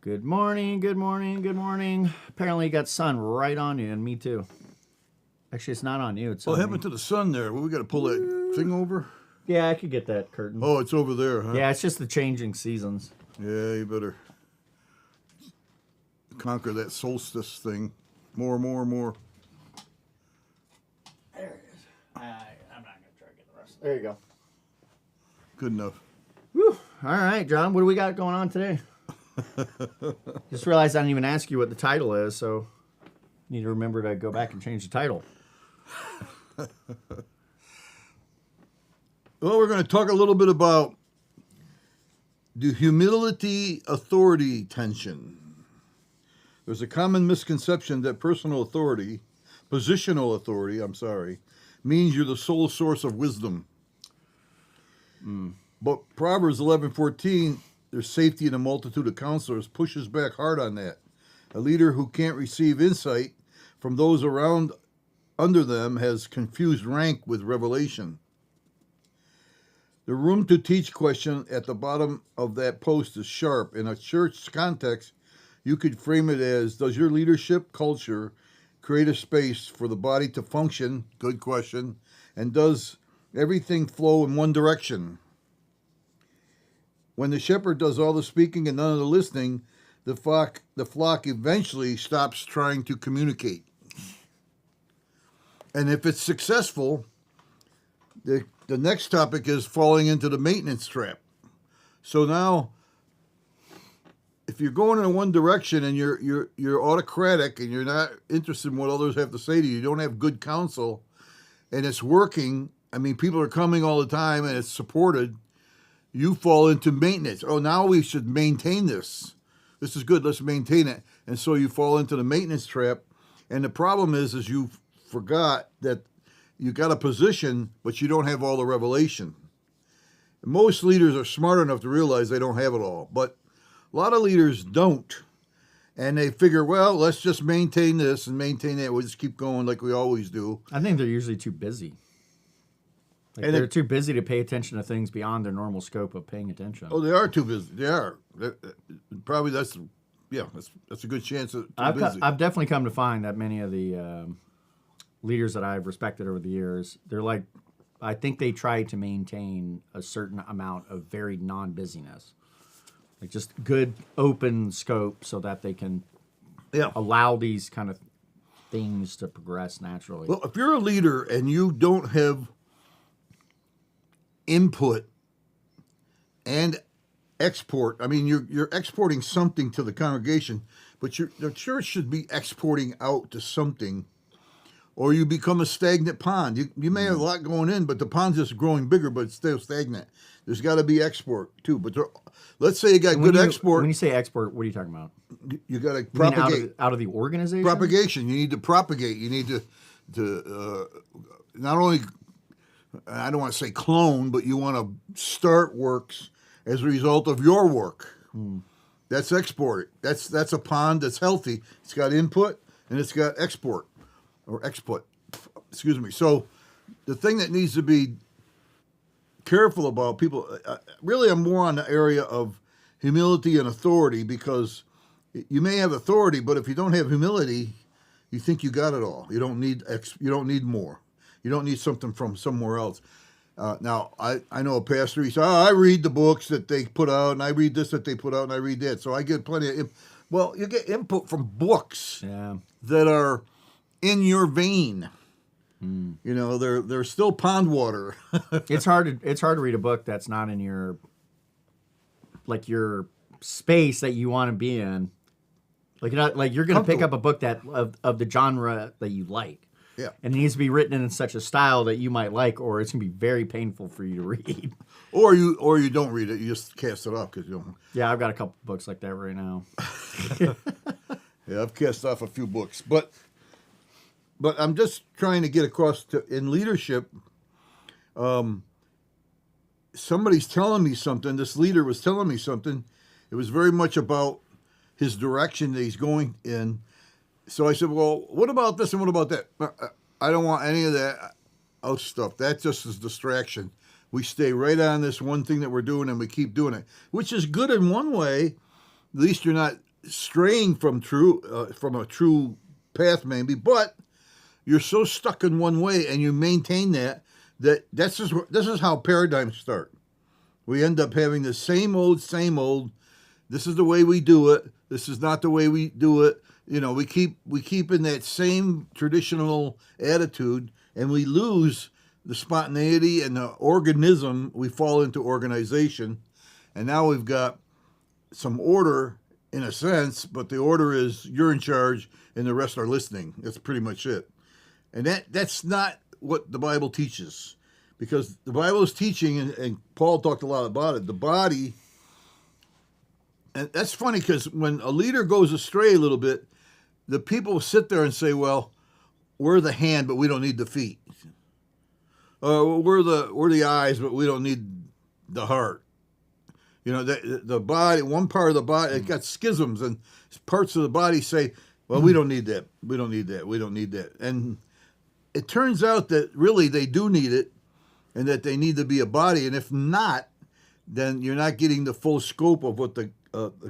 Good morning, good morning, good morning. Apparently you got sun right on you, and me too. Actually, it's not on you, it's What on me. happened to the sun there? Well, we got to pull that thing over. Yeah, I could get that curtain. Oh, it's over there, huh? Yeah, it's just the changing seasons. Yeah, you better conquer that solstice thing. More. There it is. I'm not going to try to get the rest. There you go. Good enough. Whew. All right, John, what do we got going on today? Just realized I didn't even ask you what the title is, so need to remember to go back and change the title. Well, we're going to talk a little bit about the humility-authority tension. There's a common misconception that positional authority, means you're the sole source of wisdom. But Proverbs 11:14, there's safety in a multitude of counselors, pushes back hard on that. A leader who can't receive insight from those around under them has confused rank with revelation. The room to teach question at the bottom of that post is sharp. In a church context, you could frame it as, does your leadership culture create a space for the body to function? Good question. And does everything flow in one direction? When the shepherd does all the speaking and none of the listening, the flock eventually stops trying to communicate. And if it's successful, the next topic is falling into the maintenance trap. So now, if you're going in one direction and you're autocratic and you're not interested in what others have to say to you, you don't have good counsel, and it's working. I mean, people are coming all the time and it's supported. You fall into maintenance. Oh, now we should maintain this. This is good. Let's maintain it. And so you fall into the maintenance trap. And the problem is you forgot that you got a position, but you don't have all the revelation. Most leaders are smart enough to realize they don't have it all, but a lot of leaders don't. And they figure, well, let's just maintain this and maintain that. We'll just keep going like we always do. I think they're usually too busy. And they're too busy to pay attention to things beyond their normal scope of paying attention. Oh, they are too busy. They are. Probably that's a good chance that they're busy. I've definitely come to find that many of the leaders that I've respected over the years, they're like, I think they try to maintain a certain amount of varied non-busyness. Like just good open scope so that they can allow these kind of things to progress naturally. Well, if you're a leader and you don't have input and export, I mean, you're exporting something to the congregation, but the church should be exporting out to something, or you become a stagnant pond. You may have a lot going in, but the pond's just growing bigger, but it's still stagnant. There's got to be export too. But let's say you got good export. When you say export, what are you talking about? You got to propagate. Out of the organization? Propagation. You need to propagate. You need to not only, I don't want to say clone, but you want to start works as a result of your work. That's export. That's a pond that's healthy. It's got input and it's got export or export. Excuse me. So the thing that needs to be careful about people, really I'm more on the area of humility and authority, because you may have authority, but if you don't have humility, you think you got it all. You don't need more. You don't need something from somewhere else. Now, I know a pastor, he says, I read the books that they put out, and I read this that they put out, and I read that. So I get plenty of, well, you get input from books that are in your vein. You know, they're still pond water. It's hard to read a book that's not in your space that you want to be in. Like you're going to pick up a book that of the genre that you like. Yeah. And it needs to be written in such a style that you might like, or it's going to be very painful for you to read. Or you don't read it, you just cast it off because you don't. Yeah, I've got a couple books like that right now. Yeah, I've cast off a few books, but I'm just trying to get across in leadership. Somebody's telling me something. This leader was telling me something. It was very much about his direction that he's going in. So I said, well, what about this and what about that? I don't want any of that stuff. That just is distraction. We stay right on this one thing that we're doing and we keep doing it, which is good in one way. At least you're not straying from a true path, maybe, but you're so stuck in one way, and you maintain this is how paradigms start. We end up having the same old, same old. This is the way we do it. This is not the way we do it. We keep in that same traditional attitude, and we lose the spontaneity and the organism. We fall into organization, and now we've got some order in a sense, but the order is you're in charge and the rest are listening. That's pretty much it. And that's not what the Bible teaches, because the Bible is teaching, and Paul talked a lot about it, the body. And that's funny, because when a leader goes astray a little bit, the people sit there and say, well, we're the hand, but we don't need the feet. We're the eyes, but we don't need the heart. The body, one part of the body, it got schisms, and parts of the body say, well, we don't need that. We don't need that. We don't need that. And it turns out that really they do need it, and that they need to be a body. And if not, then you're not getting the full scope of what the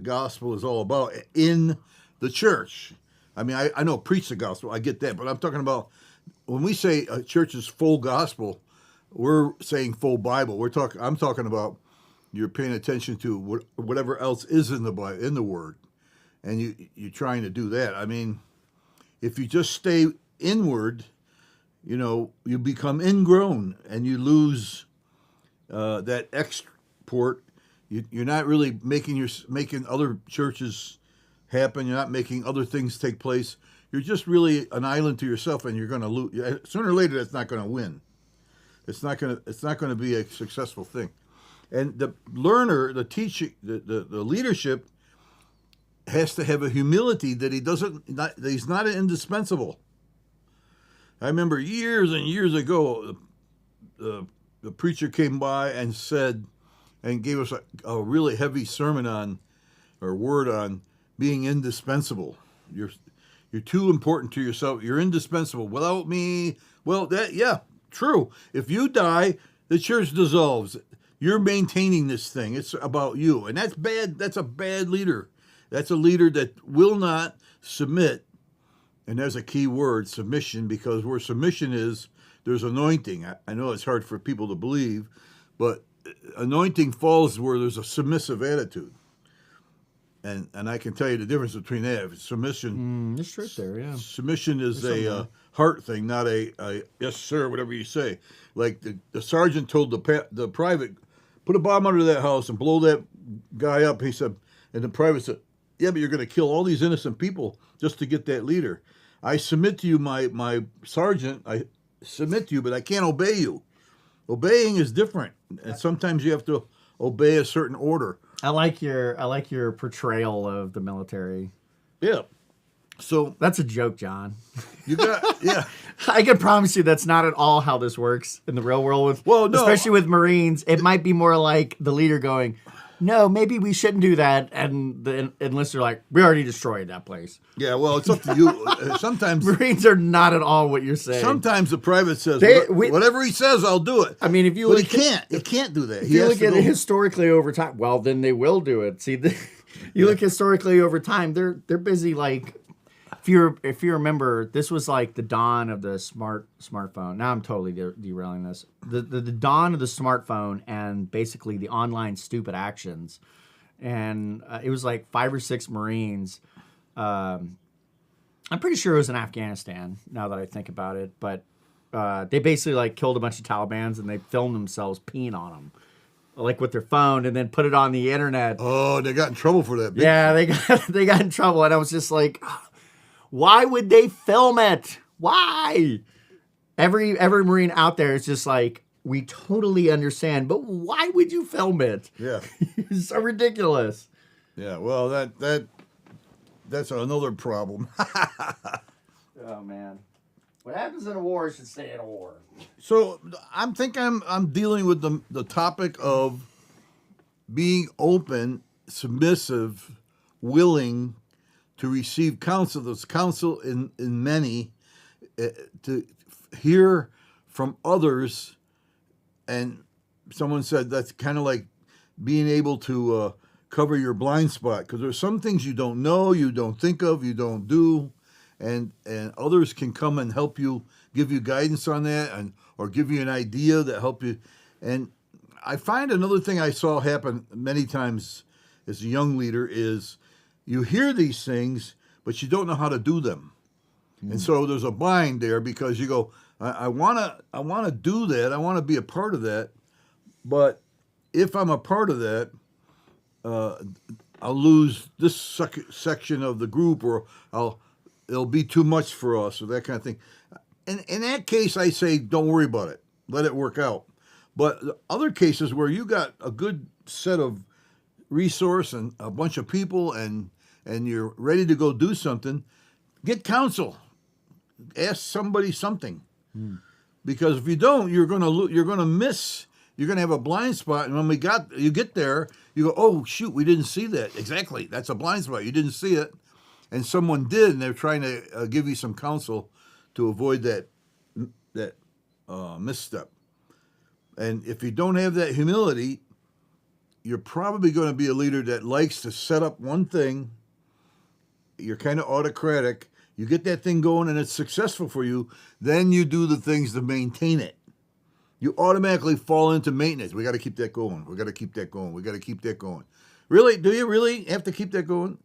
gospel is all about in the church. I mean, I know preach the gospel, I get that, but I'm talking about when we say a church is full gospel, we're saying full Bible. I'm talking about you're paying attention to whatever else is in the Bible, in the Word, and you're trying to do that. I mean, if you just stay inward, you become ingrown, and you lose that export. You're not really making other churches happen. You're not making other things take place. You're just really an island to yourself, and you're going to lose. Sooner or later, that's not going to win. It's not going to be a successful thing. And the learner, the teaching, the leadership has to have a humility that that he's not indispensable. I remember years and years ago, the preacher came by and said, and gave us a really heavy sermon word on being indispensable. You're too important to yourself. You're indispensable. Without me, well, true. If you die, the church dissolves. You're maintaining this thing. It's about you. And that's bad. That's a bad leader. That's a leader that will not submit. And there's a key word, submission, because where submission is, there's anointing. I know it's hard for people to believe, but anointing falls where there's a submissive attitude. And I can tell you the difference between that. Submission. It's right there, yeah. Submission is a heart thing, not a yes, sir, whatever you say. Like the sergeant told the private, put a bomb under that house and blow that guy up. He said, and the private said, yeah, but you're going to kill all these innocent people just to get that leader. I submit to you, my sergeant. I submit to you, but I can't obey you. Obeying is different, and sometimes you have to obey a certain order. I like your portrayal of the military. Yeah. So that's a joke, John. You got yeah. I can promise you that's not at all how this works in the real world. Especially with Marines, it might be more like the leader going, "No, maybe we shouldn't do that," and the enlister are like, "We already destroyed that place." Yeah, well, it's up to you. Sometimes Marines are not at all what you're saying. Sometimes the private says, "Whatever he says, I'll do it." I mean, if you but look, he can't do that. If you look at it historically over time, well, then they will do it. See, look historically over time, they're busy like. If you remember, this was like the dawn of the smartphone. Now I'm totally derailing this. The dawn of the smartphone and basically the online stupid actions, and it was like 5 or 6 Marines. I'm pretty sure it was in Afghanistan. Now that I think about it, but they basically like killed a bunch of Talibans and they filmed themselves peeing on them, like with their phone, and then put it on the internet. Oh, they got in trouble for that. Yeah, they got in trouble, and I was just like. Why would they film it? Why? Every Marine out there is just like, we totally understand, but why would you film it? Yeah. It's so ridiculous. Yeah, well, that's another problem. Oh, man. What happens in a war should stay in a war. So I'm dealing with the topic of being open, submissive, willing to receive counsel. There's counsel in many, to hear from others. And someone said that's kind of like being able to cover your blind spot, because there's some things you don't know, you don't think of, you don't do, and others can come and help you, give you guidance on that, and or give you an idea that help you. And I find another thing I saw happen many times as a young leader is you hear these things, but you don't know how to do them. And so there's a bind there, because you go, I wanna do that, I want to be a part of that, but if I'm a part of that, I'll lose this section of the group, or it'll be too much for us, or that kind of thing. And in that case, I say, don't worry about it. Let it work out. But other cases where you got a good set of resource and a bunch of people, and you're ready to go do something, get counsel. Ask somebody something. Because if you don't, you're gonna miss. You're gonna have a blind spot, and when you get there, you go, oh shoot, we didn't see that. Exactly, that's a blind spot. You didn't see it, and someone did, and they're trying to give you some counsel to avoid that misstep. And if you don't have that humility, you're probably going to be a leader that likes to set up one thing. You're kind of autocratic. You get that thing going and it's successful for you. Then you do the things to maintain it. You automatically fall into maintenance. We got to keep that going. We got to keep that going. We got to keep that going. Really? Do you really have to keep that going?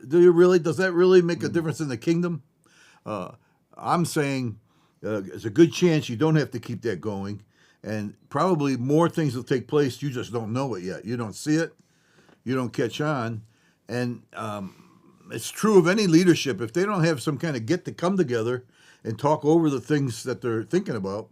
Do you really? Does that really make a difference in the kingdom? I'm saying there's a good chance you don't have to keep that going. And probably more things will take place. You just don't know it yet. You don't see it. You don't catch on. And it's true of any leadership. If they don't have some kind of come together and talk over the things that they're thinking about,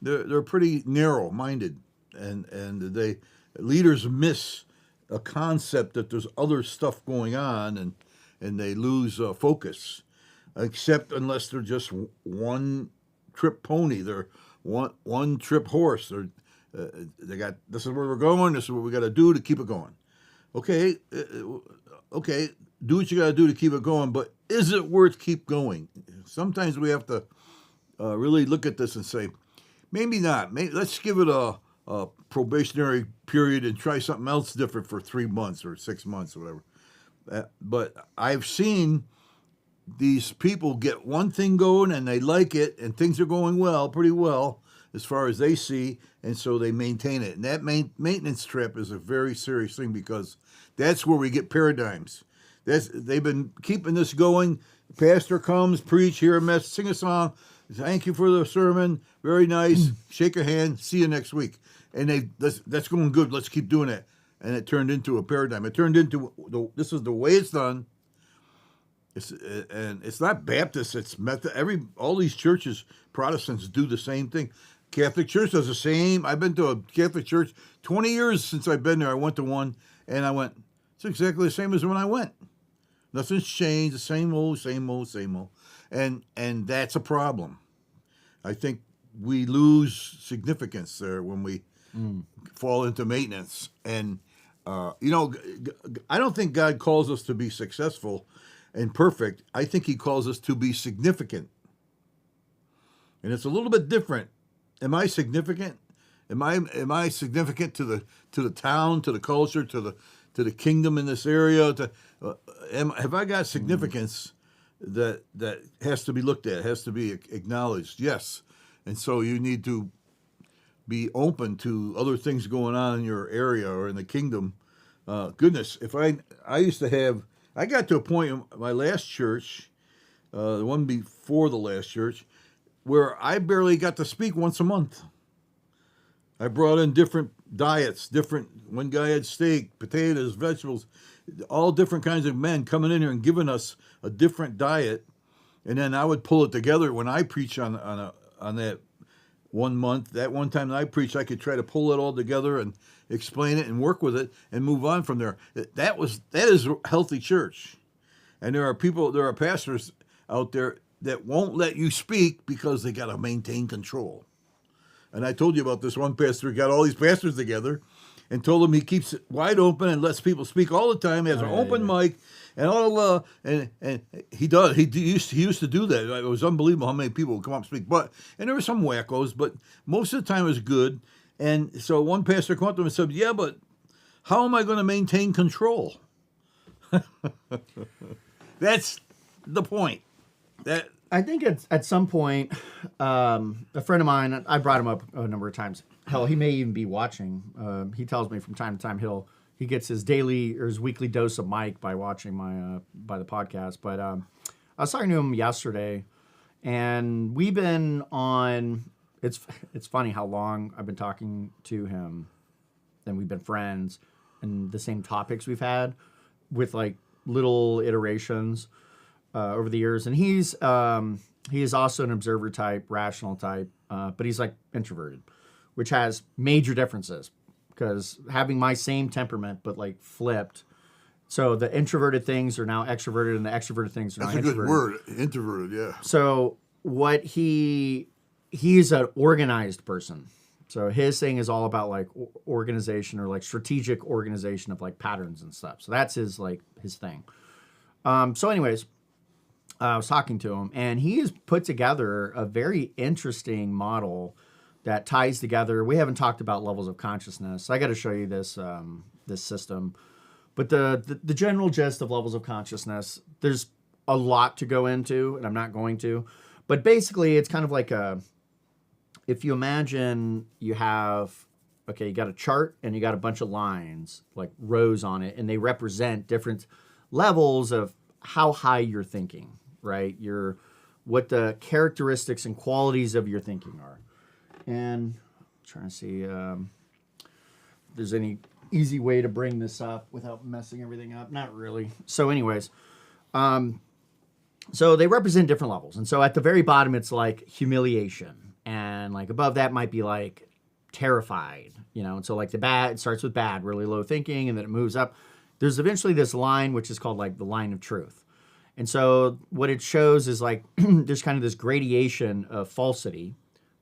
they're pretty narrow-minded. And leaders miss a concept that there's other stuff going on, and they lose focus. Except unless they're just one-trip pony. They're one-trip horse. They got, this is where we're going, this is what we got to do to keep it going. Okay, do what you got to do to keep it going, but is it worth keep going? Sometimes we have to really look at this and say, maybe not. Let's give it a probationary period and try something else different for 3 months or 6 months or whatever. But I've seen these people get one thing going and they like it, and things are going well, pretty well, as far as they see, and so they maintain it. And that maintenance trip is a very serious thing, because that's where we get paradigms. They've been keeping this going. Pastor comes, preach, hear a message, sing a song. Thank you for the sermon. Very nice. Shake a hand. See you next week. And that's going good. Let's keep doing it. And it turned into a paradigm. It turned into this is the way it's done. It's not Baptist. It's Methodist. All these churches, Protestants, do the same thing. Catholic Church does the same. I've been to a Catholic church 20 years since I've been there. I went to one, and I went, it's exactly the same as when I went. Nothing's changed. The same old, same old, same old. And that's a problem. I think we lose significance there when we fall into maintenance. And, I don't think God calls us to be successful and perfect. I think he calls us to be significant. And it's a little bit different. Am I significant? Am I significant to the town, to the culture, to the kingdom in this area? Have I got significance that has to be looked at, has to be acknowledged? Yes. And so you need to be open to other things going on in your area or in the kingdom. Goodness, if I used to have, I got to a point in my last church, the one before the last church, where I barely got to speak once a month. I brought in different diets, one guy had steak, potatoes, vegetables, all different kinds of men coming in here and giving us a different diet. And then I would pull it together when I preach on that 1 month. That one time that I preached, I could try to pull it all together and explain it and work with it and move on from there. That is a healthy church. And there are pastors out there that won't let you speak because they got to maintain control. And I told you about this one pastor who got all these pastors together and told them he keeps it wide open and lets people speak all the time. He has an open mic and all. And he does. He used to do that. It was unbelievable how many people would come up and speak. And there were some wackos, but most of the time it was good. And so one pastor came up to him and said, "Yeah, but how am I going to maintain control? That's the point. That I think at some point, a friend of mine, I brought him up a number of times. Hell, he may even be watching. He tells me from time to time he gets his daily or his weekly dose of Mike by watching my by the podcast. But I was talking to him yesterday, and we've been on. It's funny how long I've been talking to him, and we've been friends, and the same topics we've had, with like little iterations over the years. And he is also an observer type, rational type, but he's like introverted, which has major differences because having my same temperament but like flipped. So the introverted things are now extroverted, and the extroverted things are now that's a introverted. good word, introverted. Yeah. So what he's an organized person. So his thing is all about like organization or like strategic organization of like patterns and stuff. So that's his thing. So anyways, I was talking to him, and he has put together a very interesting model that ties together. We haven't talked about levels of consciousness. I got to show you this this system, but the general gist of levels of consciousness. There's a lot to go into, and I'm not going to. But basically, it's kind of like if you imagine you got a chart and you got a bunch of lines, like rows on it, and they represent different levels of how high you're thinking, right? What the characteristics and qualities of your thinking are. And I'm trying to see if there's any easy way to bring this up without messing everything up. Not really. So anyways, so they represent different levels. And so at the very bottom, it's like humiliation. And like above that might be like terrified, and so like it starts with bad, really low thinking, and then it moves up. There's eventually this line, which is called like the line of truth. And so what it shows is like there's kind of this gradation of falsity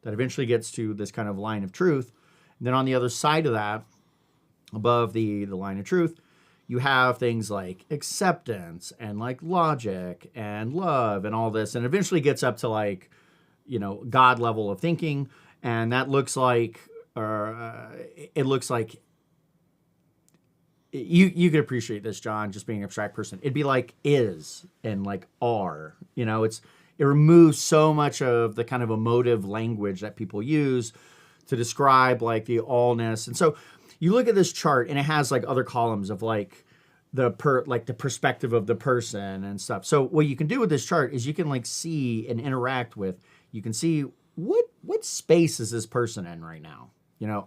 that eventually gets to this kind of line of truth. And then on the other side of that, above the line of truth, you have things like acceptance and like logic and love and all this. And eventually gets up to like, God level of thinking. And that looks like, it looks like, you could appreciate this, John, just being an abstract person. It'd be like is and like are, it removes so much of the kind of emotive language that people use to describe like the allness. And so you look at this chart and it has like other columns of like the perspective of the person and stuff. So what you can do with this chart is you can like see and interact with, you can see what space is this person in right now?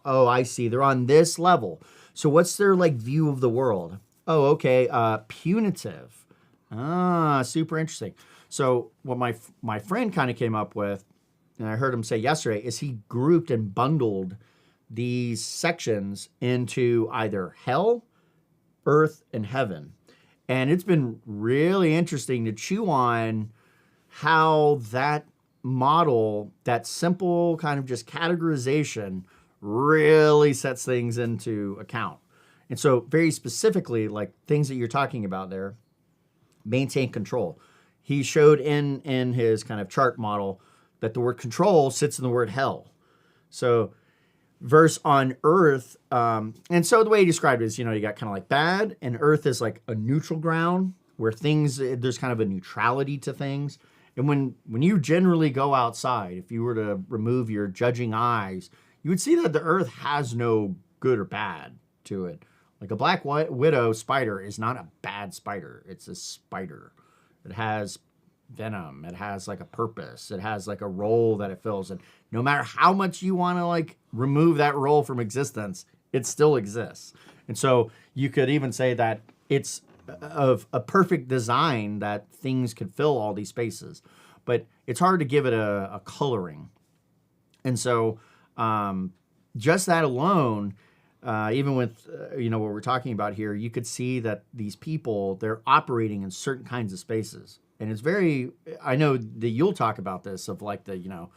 Oh, I see. They're on this level. So what's their like view of the world? Oh, okay. Punitive. Super interesting. So what my friend kind of came up with, and I heard him say yesterday, is he grouped and bundled these sections into either hell, earth, and heaven. And it's been really interesting to chew on how that model, that simple kind of just categorization, really sets things into account. And so very specifically, like things that you're talking about there, maintain control. He showed in his kind of chart model that the word control sits in the word hell. So verse on earth, and so the way he described it is, you got kind of like bad, and earth is like a neutral ground where there's kind of a neutrality to things. And when you generally go outside, if you were to remove your judging eyes, you would see that the earth has no good or bad to it. Like a black widow spider is not a bad spider. It's a spider. It has venom. It has like a purpose. It has like a role that it fills. And no matter how much you want to like remove that role from existence, it still exists. And so you could even say that it's of a perfect design that things could fill all these spaces, but it's hard to give it a coloring. And so just that alone, even with what we're talking about here, you could see that these people, they're operating in certain kinds of spaces. And it's I know that you'll talk about this of like the,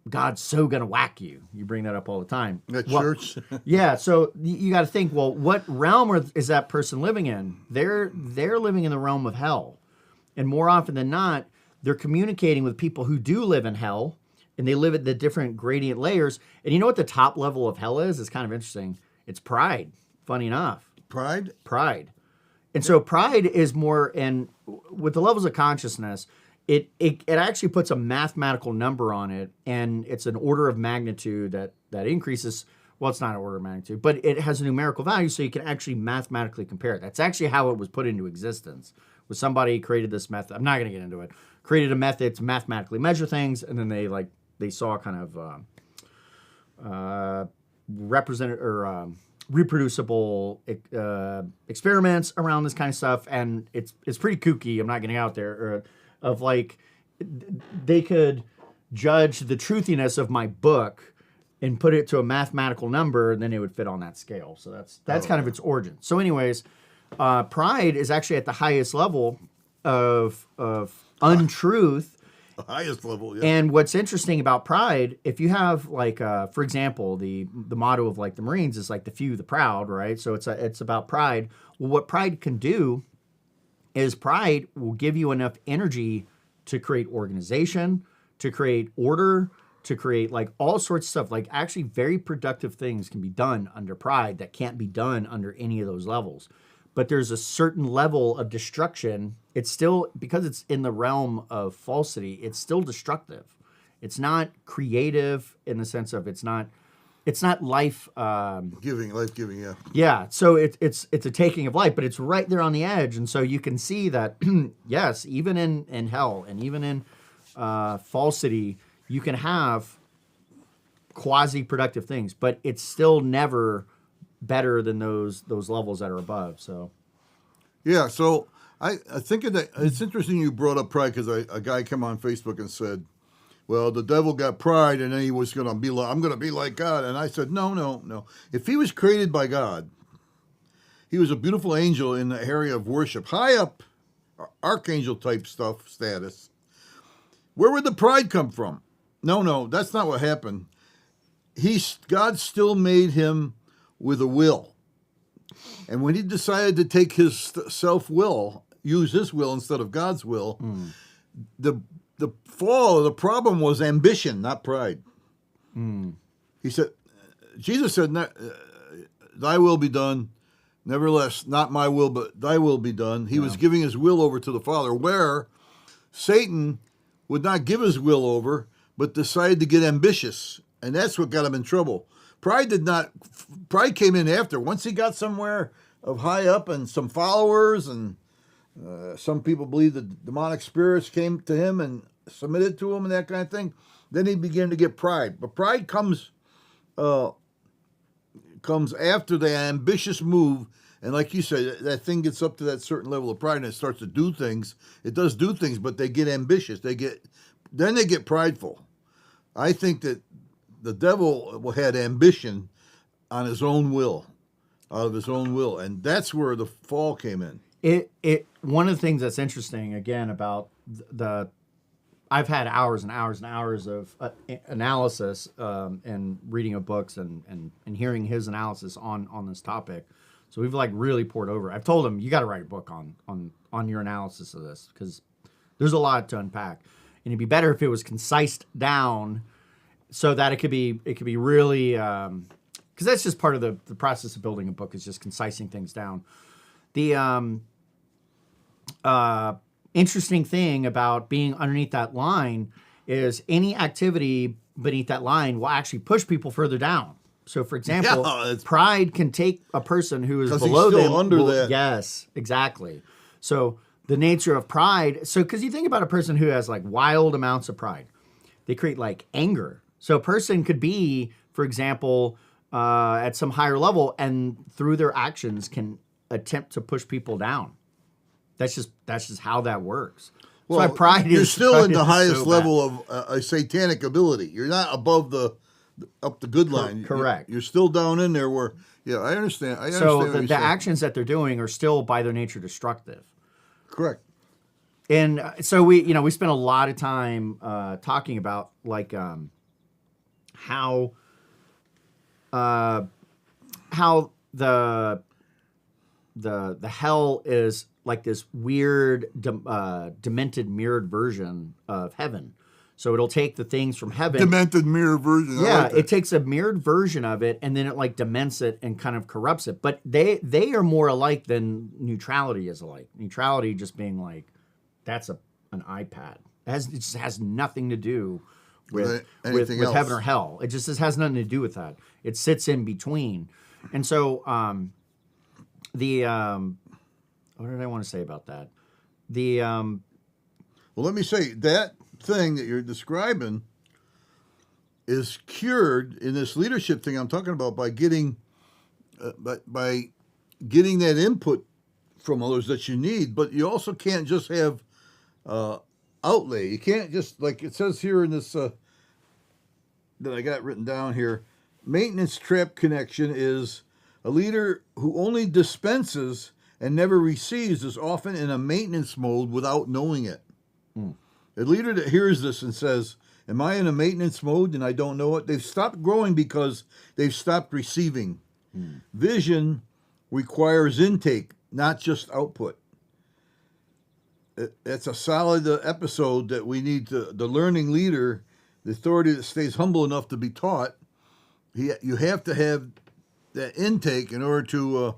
God's so gonna whack you. You bring that up all the time. At church. Yeah, so you got to think, well, what realm is that person living in? They're living in the realm of hell. And more often than not, they're communicating with people who do live in hell, and they live at the different gradient layers. And you know what the top level of hell is? It's kind of interesting. It's pride. Funny enough, Pride? pride. And so pride is more, and with the levels of consciousness, it actually puts a mathematical number on it, and it's an order of magnitude that increases. Well, it's not an order of magnitude, but it has a numerical value, so you can actually mathematically compare it. That's actually how it was put into existence. Was somebody created this method? I'm not going to get into it. Created a method to mathematically measure things, and then they saw kind of represented or reproducible experiments around this kind of stuff, and it's pretty kooky. I'm not getting out there of like they could judge the truthiness of my book and put it to a mathematical number, and then it would fit on that scale. So that's kind of its origin. So, anyways, pride is actually at the highest level of untruth. The highest level, yeah. And what's interesting about pride, if you have like, for example, the motto of like the Marines is like the few, the proud, right? So it's about pride. Well, what pride can do is pride will give you enough energy to create organization, to create order, to create like all sorts of stuff. Like actually very productive things can be done under pride that can't be done under any of those levels. But there's a certain level of destruction. It's still, because it's in the realm of falsity, it's still destructive. It's not creative in the sense of it's not life Life giving, yeah. yeah. So it's a taking of life, but it's right there on the edge. And so you can see that yes, even in hell and even in falsity, you can have quasi-productive things, but it's still never better than those levels that are above. So Yeah, so I think that it's interesting you brought up pride because a guy came on Facebook and said, well, the devil got pride and then he was going to be like, I'm going to be like God. And I said, no. If he was created by God, he was a beautiful angel in the area of worship, high up, archangel type stuff, status. Where would the pride come from? No, that's not what happened. God still made him with a will. And when he decided to take his self-will, use his will instead of God's will, the problem was ambition, not pride. He said, Jesus said, thy will be done. Nevertheless, not my will, but thy will be done. He was giving his will over to the Father, where Satan would not give his will over, but decided to get ambitious. And that's what got him in trouble. Pride came in after. Once he got somewhere of high up and some followers, and some people believe the demonic spirits came to him and submitted to him and that kind of thing, then he began to get pride. But pride comes after the ambitious move, and like you said, that thing gets up to that certain level of pride and it starts to do things. It does do things, but they get ambitious. Then they get prideful. I think that the devil had ambition on his own will, out of his own will, and that's where the fall came in. One of the things that's interesting again about I've had hours and hours and hours of analysis and reading of books and hearing his analysis on this topic. So we've like really poured over. I've told him, you got to write a book on your analysis of this because there's a lot to unpack, and it'd be better if it was concised down so that it could be really because that's just part of the process of building a book is just concising things down. The interesting thing about being underneath that line is any activity beneath that line will actually push people further down. So, for example, pride can take a person who is below them. Under that. Yes, exactly. So the nature of pride. So, because you think about a person who has like wild amounts of pride, they create like anger. So a person could be, for example, at some higher level, and through their actions can attempt to push people down. That's just how that works. Well, so pride you're is still in the highest so level of a satanic ability. You're not above up the good line. Correct. You're still down in there where, yeah, I understand. So the actions that they're doing are still by their nature destructive. Correct. And so we spent a lot of time talking about like how the hell is like this weird, demented, mirrored version of heaven. So it'll take the things from heaven. Demented mirror version. I Yeah, like that. it takes a mirrored version of it, and then it like dements it and kind of corrupts it. But they are more alike than neutrality is alike. Neutrality just being like, that's an iPad. It just has nothing to do with anything with else. heaven or hell. It just has nothing to do with that. It sits in between. And so what did I want to say about that? Well, let me say that thing that you're describing is cured in this leadership thing I'm talking about by getting by getting that input from others that you need. But you also can't just have outlay. You can't just, like it says here in this that I got written down here. Maintenance trap connection is a leader who only dispenses and never receives is often in a maintenance mode without knowing it. A leader that hears this and says, am I in a maintenance mode and I don't know it? They've stopped growing because they've stopped receiving. Vision requires intake, not just output. It's a solid episode that we need to, the learning leader, the authority that stays humble enough to be taught. You have to have that intake in order to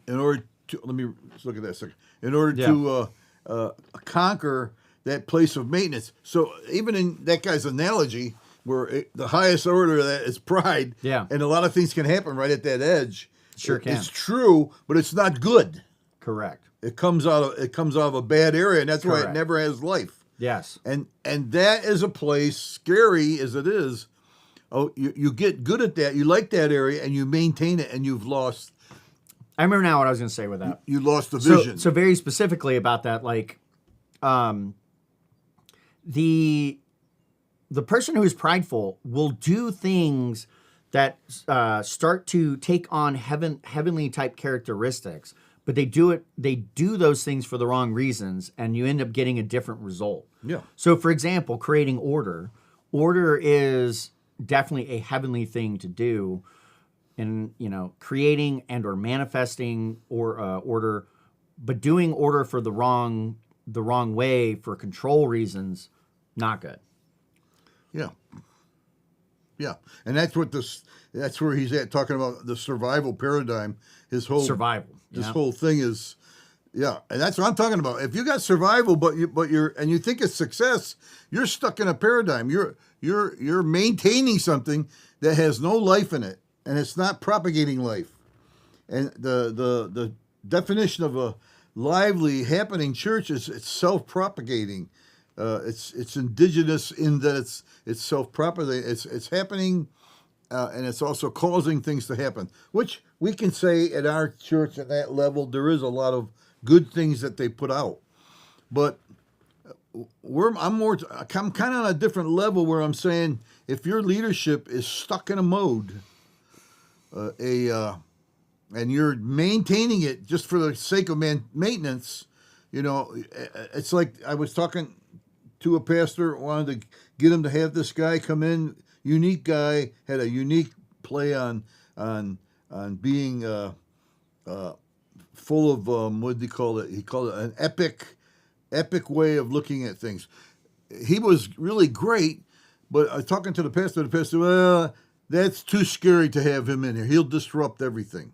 let me look at that a second. In order to conquer that place of maintenance. So even in that guy's analogy, where the highest order of that is pride, and a lot of things can happen right at that edge. Sure can. It's true, but it's not good. Correct. It comes out of a bad area, and that's why it Correct. never has life. Yes. And that is a place, scary as it is. Oh, you get good at that. You like that area, and you maintain it, and you've lost. I remember now what I was going to say with that. You lost the vision. So very specifically about that, like, the person who is prideful will do things that start to take on heavenly type characteristics, but they do those things for the wrong reasons, and you end up getting a different result. Yeah. So, for example, creating order is definitely a heavenly thing to do, and creating and or manifesting order, but doing order for the wrong way for control reasons, not good. Yeah. Yeah. And that's where he's at, talking about the survival paradigm. His whole Survival. This whole thing is, and that's what I'm talking about. If you got survival, but you think it's success, you're stuck in a paradigm. You're maintaining something that has no life in it, and it's not propagating life. And the definition of a lively, happening church is it's self-propagating. It's indigenous in that it's self-propagating. It's happening, and it's also causing things to happen. Which we can say at our church at that level, there is a lot of good things that they put out. But I'm kind of on a different level where I'm saying if your leadership is stuck in a mode, and you're maintaining it just for the sake of maintenance, it's like I was talking to a pastor, wanted to get him to have this guy come in, unique guy, had a unique play on being full of what did he call it? He called it an epic way of looking at things. He was really great, but talking to the pastor, well, that's too scary to have him in here. He'll disrupt everything.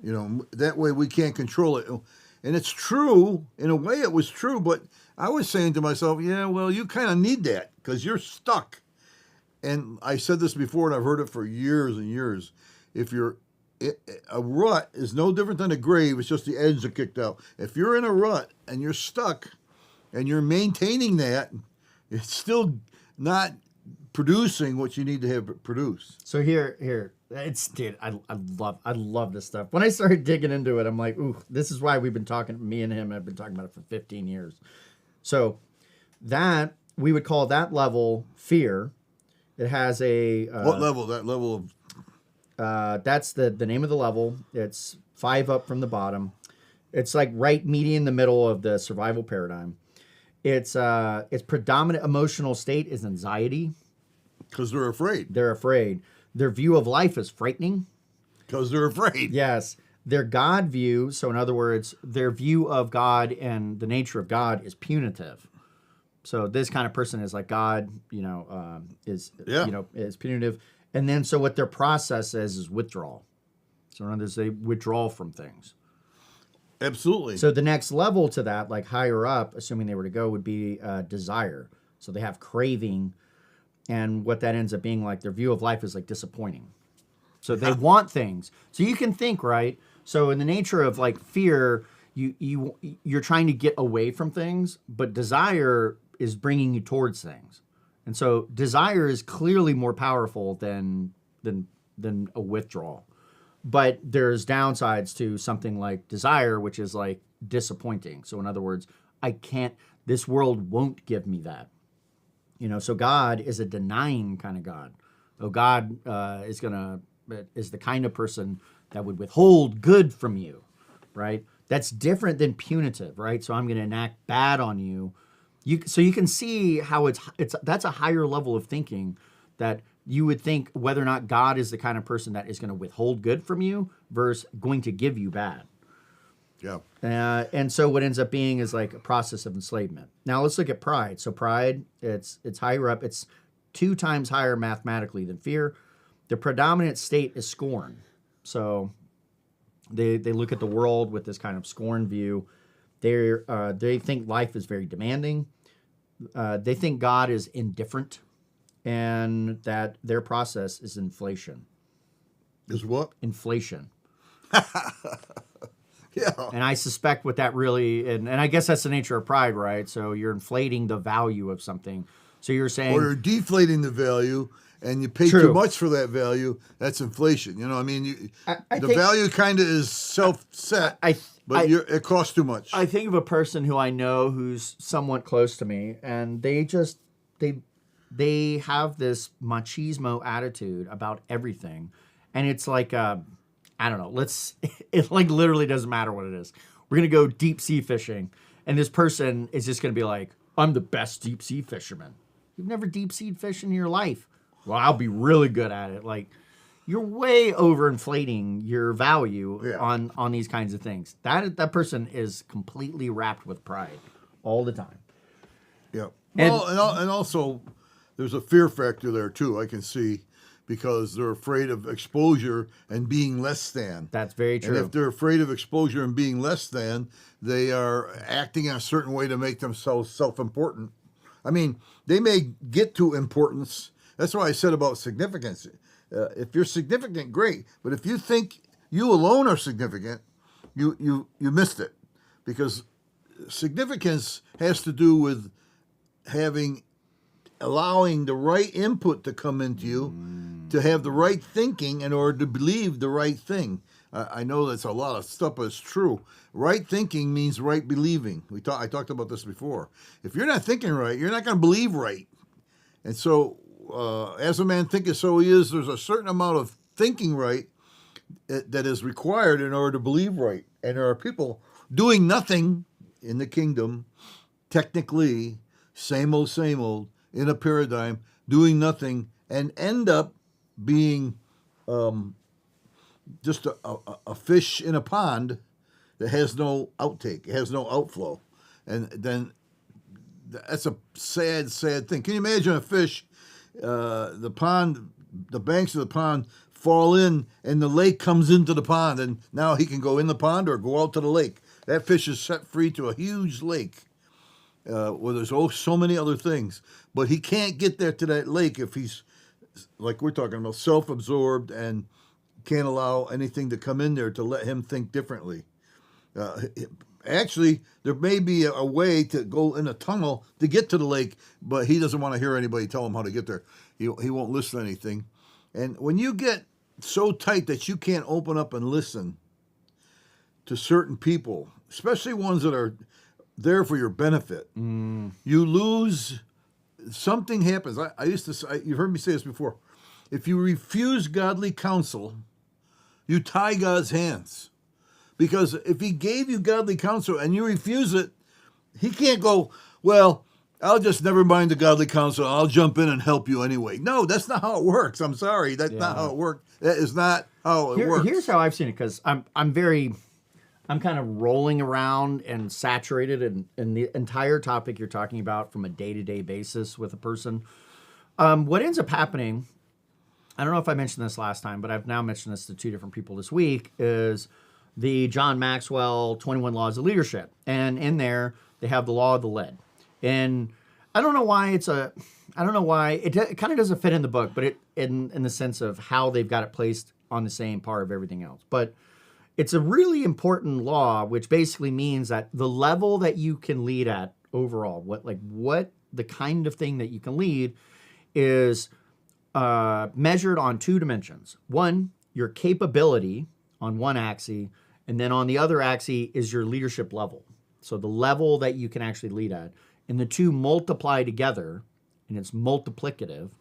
That way we can't control it. And it's true. In a way, it was true. But I was saying to myself, well, you kind of need that because you're stuck. And I said this before, and I've heard it for years and years. A rut is no different than a grave. It's just the edges are kicked out. If you're in a rut and you're stuck and you're maintaining that, it's still not producing what you need to have produced. So here, dude, I love this stuff. When I started digging into it, I'm like, ooh, this is why we've been talking, me and him have been talking about it for 15 years. So that, we would call that level fear. It has a... what level? That level of... that's the name of the level. It's 5 up from the bottom. It's like right median in the middle of the survival paradigm. Its predominant emotional state is anxiety. Because they're afraid. They're afraid. Their view of life is frightening. Because they're afraid. Yes. Their God view, so in other words, their view of God and the nature of God is punitive. So this kind of person is like God, is Yeah. is punitive, and then so what their process is withdrawal. So in other words, they withdraw from things. Absolutely. So the next level to that, like higher up, assuming they were to go, would be desire. So they have craving, and what that ends up being like, their view of life is like disappointing. So they want things. So you can think, right? So in the nature of like fear, you're trying to get away from things, but desire is bringing you towards things. And so desire is clearly more powerful than a withdrawal. But there's downsides to something like desire, which is like disappointing. So in other words, this world won't give me that. So God is a denying kind of God. Oh, God is the kind of person that would withhold good from you, right? That's different than punitive, right? So I'm going to enact bad on you. So you can see how that's a higher level of thinking, that you would think whether or not God is the kind of person that is going to withhold good from you versus going to give you bad. Yeah. And so what ends up being is like a process of enslavement. Now let's look at pride. So pride, it's higher up. It's 2 times higher mathematically than fear. The predominant state is scorn. So they look at the world with this kind of scorn view. They think life is very demanding. They think God is indifferent, and that their process is inflation. Is what? Inflation. Yeah. And I suspect what that really, and I guess that's the nature of pride, right? So you're inflating the value of something. So you're saying, Or you're deflating the value, and you pay True. too much for that value. That's inflation. I mean, I the think- value kind of is self-set, but it costs too much. I think of a person who I know who's somewhat close to me, and they have this machismo attitude about everything, and it's like I don't know. It like literally doesn't matter what it is. We're gonna go deep sea fishing, and this person is just gonna be like, "I'm the best deep sea fisherman." You've never deep sea fished in your life. Well, I'll be really good at it. Like, you're way overinflating your value on these kinds of things. That person is completely wrapped with pride all the time. Yeah. Well, and also there's a fear factor there too. I can see, because they're afraid of exposure and being less than. That's very true. And if they're afraid of exposure and being less than, they are acting in a certain way to make themselves self-important. I mean, they may get to importance. That's why I said about significance. If you're significant, great. But if you think you alone are significant, you missed it. Because significance has to do with allowing the right input to come into you, to have the right thinking in order to believe the right thing. I know that's a lot of stuff, but it's true. Right thinking means right believing. I talked about this before. If you're not thinking right, you're not going to believe right. And so, as a man thinketh, so he is. There's a certain amount of thinking right that is required in order to believe right. And there are people doing nothing in the kingdom, technically, same old, in a paradigm, doing nothing, and end up being just a fish in a pond that has no outtake, it has no outflow. And then that's a sad, sad thing. Can you imagine a fish, the banks of the pond fall in, and the lake comes into the pond, and now he can go in the pond or go out to the lake. That fish is set free to a huge lake where there's so many other things. But he can't get there to that lake if he's, like we're talking about, self-absorbed and can't allow anything to come in there to let him think differently. Actually, there may be a way to go in a tunnel to get to the lake, but he doesn't want to hear anybody tell him how to get there. He won't listen to anything. And when you get so tight that you can't open up and listen to certain people, especially ones that are there for your benefit, you lose. Something happens. I used to say, you've heard me say this before. If you refuse godly counsel, you tie God's hands. Because if he gave you godly counsel and you refuse it, he can't go, well, I'll just never mind the godly counsel. I'll jump in and help you anyway. No, that's not how it works. I'm sorry. That's not how it works. That is not how it works. Here's how I've seen it, because I'm very I'm kind of rolling around and saturated in the entire topic you're talking about from a day-to-day basis with a person. What ends up happening, I don't know if I mentioned this last time, but I've now mentioned this to two different people this week, is the John Maxwell 21 Laws of Leadership. And in there, they have the law of the lead. And I don't know why it kind of doesn't fit in the book, but it in the sense of how they've got it placed on the same par of everything else. But it's a really important law, which basically means that the level that you can lead at overall, what the kind of thing that you can lead is measured on two dimensions. One, your capability on one axis, and then on the other axis is your leadership level. So the level that you can actually lead at. And the two multiply together, and it's multiplicative.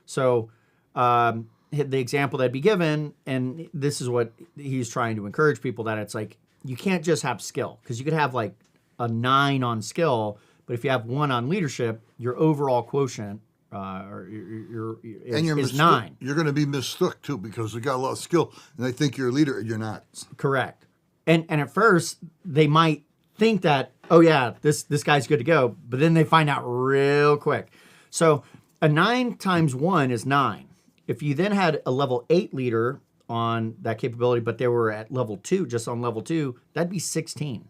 So the example that'd be given, and this is what he's trying to encourage people, that it's like, you can't just have skill, because you could have like a 9 on skill, but if you have 1 on leadership, your overall quotient is 9. You're going to be mistook too, because you got a lot of skill, and they think you're a leader, and you're not. Correct. And at first, they might think that, oh yeah, this guy's good to go, but then they find out real quick. So a 9 times 1 is 9. If you then had a level 8 leader on that capability, but they were at level 2, just on level 2, that'd be 16.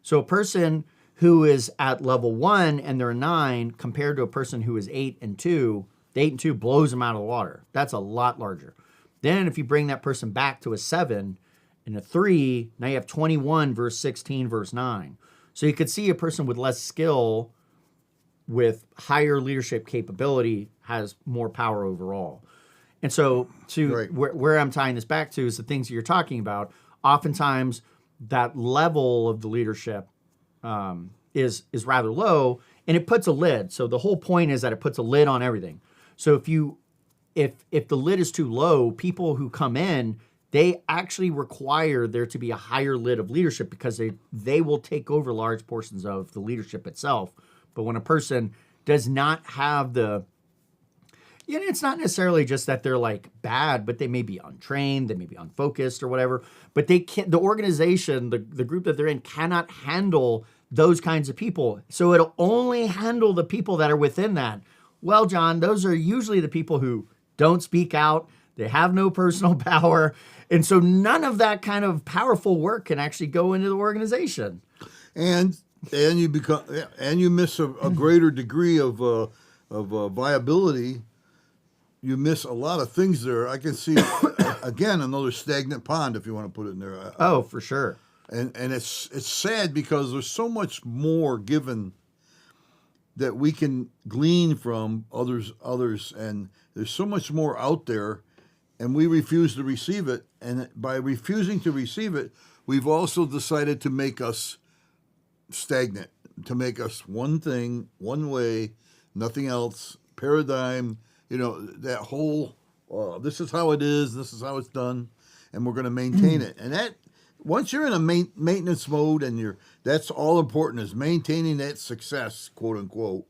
So a person who is at level 1 and they're 9 compared to a person who is 8 and 2, the 8 and 2 blows them out of the water. That's a lot larger. Then if you bring that person back to a 7 and a 3, now you have 21 versus 16 versus 9. So you could see a person with less skill with higher leadership capability has more power overall. And so Right. where I'm tying this back to is the things that you're talking about. Oftentimes that level of the leadership is rather low, and it puts a lid. So the whole point is that it puts a lid on everything. So if the lid is too low, people who come in, they actually require there to be a higher lid of leadership, because they will take over large portions of the leadership itself. But when a person does not have it's not necessarily just that they're like bad, but they may be untrained, they may be unfocused or whatever, but they can't, the organization, the group that they're in cannot handle those kinds of people. So it'll only handle the people that are within that. Well, John, those are usually the people who don't speak out. They have no personal power. And so none of that kind of powerful work can actually go into the organization. And you miss a greater degree of viability. You miss a lot of things there. I can see again another stagnant pond, if you want to put it in there. Oh, for sure. And it's sad, because there's so much more given that we can glean from others, and there's so much more out there, and we refuse to receive it. And by refusing to receive it, we've also decided to make us stagnant, to make us one thing, one way, nothing else, paradigm. That whole, this is how it is, this is how it's done, and we're going to maintain it. And that, once you're in a maintenance mode, and that's all important, is maintaining that success, quote unquote.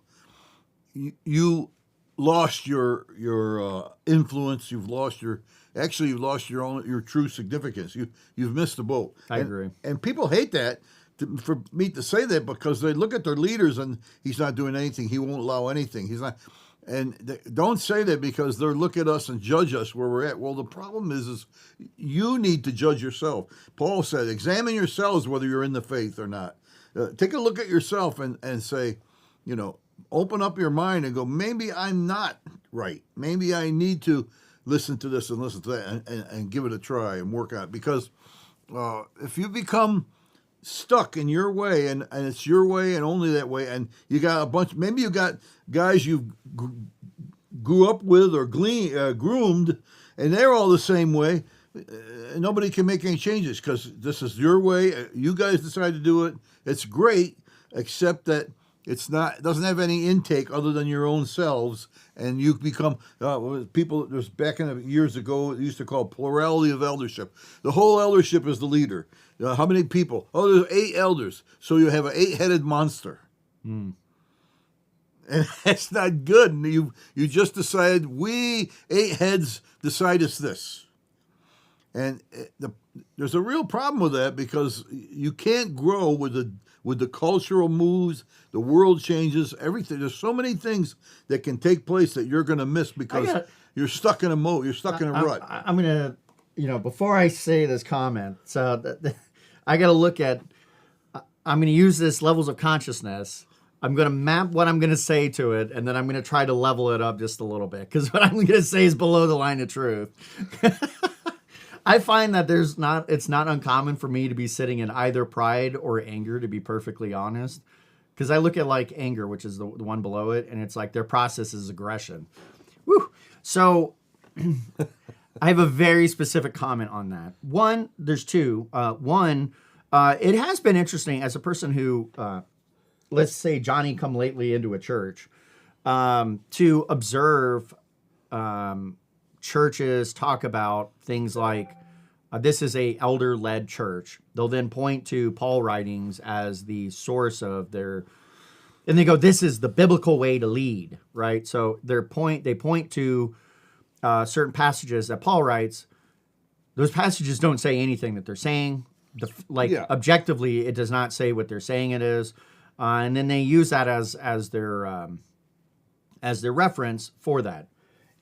You lost your influence. You've lost your true significance. You've missed the boat. I agree. And people hate that. For me to say that, because they look at their leaders and he's not doing anything. He won't allow anything. He's not. And don't say that, because they'll look at us and judge us where we're at. Well, the problem is you need to judge yourself. Paul said, examine yourselves whether you're in the faith or not. Take a look at yourself and say, open up your mind and go, maybe I'm not right. Maybe I need to listen to this and listen to that and give it a try and work on it. Because if you become stuck in your way, and it's your way and only that way, and you got maybe you got guys you grew up with or groomed, and they're all the same way, nobody can make any changes, because this is your way. You guys decide to do it. It's great, except that it doesn't have any intake other than your own selves, and you become people. There's back in the years ago, it used to call plurality of eldership. The whole eldership is the leader. How many people? Oh, there's 8 elders, so you have an 8-headed monster, and that's not good. And you just decide, we 8 heads decide it's this, And there's a real problem with that because you can't grow with the cultural moves, the world changes, everything. There's so many things that can take place that you're going to miss because you're stuck in a mode. You're stuck in a rut. I'm going to, before I say this comment, so I got to look at, I'm going to use this levels of consciousness. I'm going to map what I'm going to say to it, and then I'm going to try to level it up just a little bit because what I'm going to say is below the line of truth. I find that it's not uncommon for me to be sitting in either pride or anger, to be perfectly honest. Because I look at like anger, which is the one below it, and it's like their process is aggression. Woo. So I have a very specific comment on that. One, there's two. One, it has been interesting as a person who, let's say Johnny come lately into a church, to observe churches talk about things like this is a elder-led church. They'll then point to Paul writings as the source of their, and they go, this is the biblical way to lead, right? So they point to certain passages that Paul writes. Those passages don't say anything that they're saying. Objectively, it does not say what they're saying it is. And then they use that as their reference for that.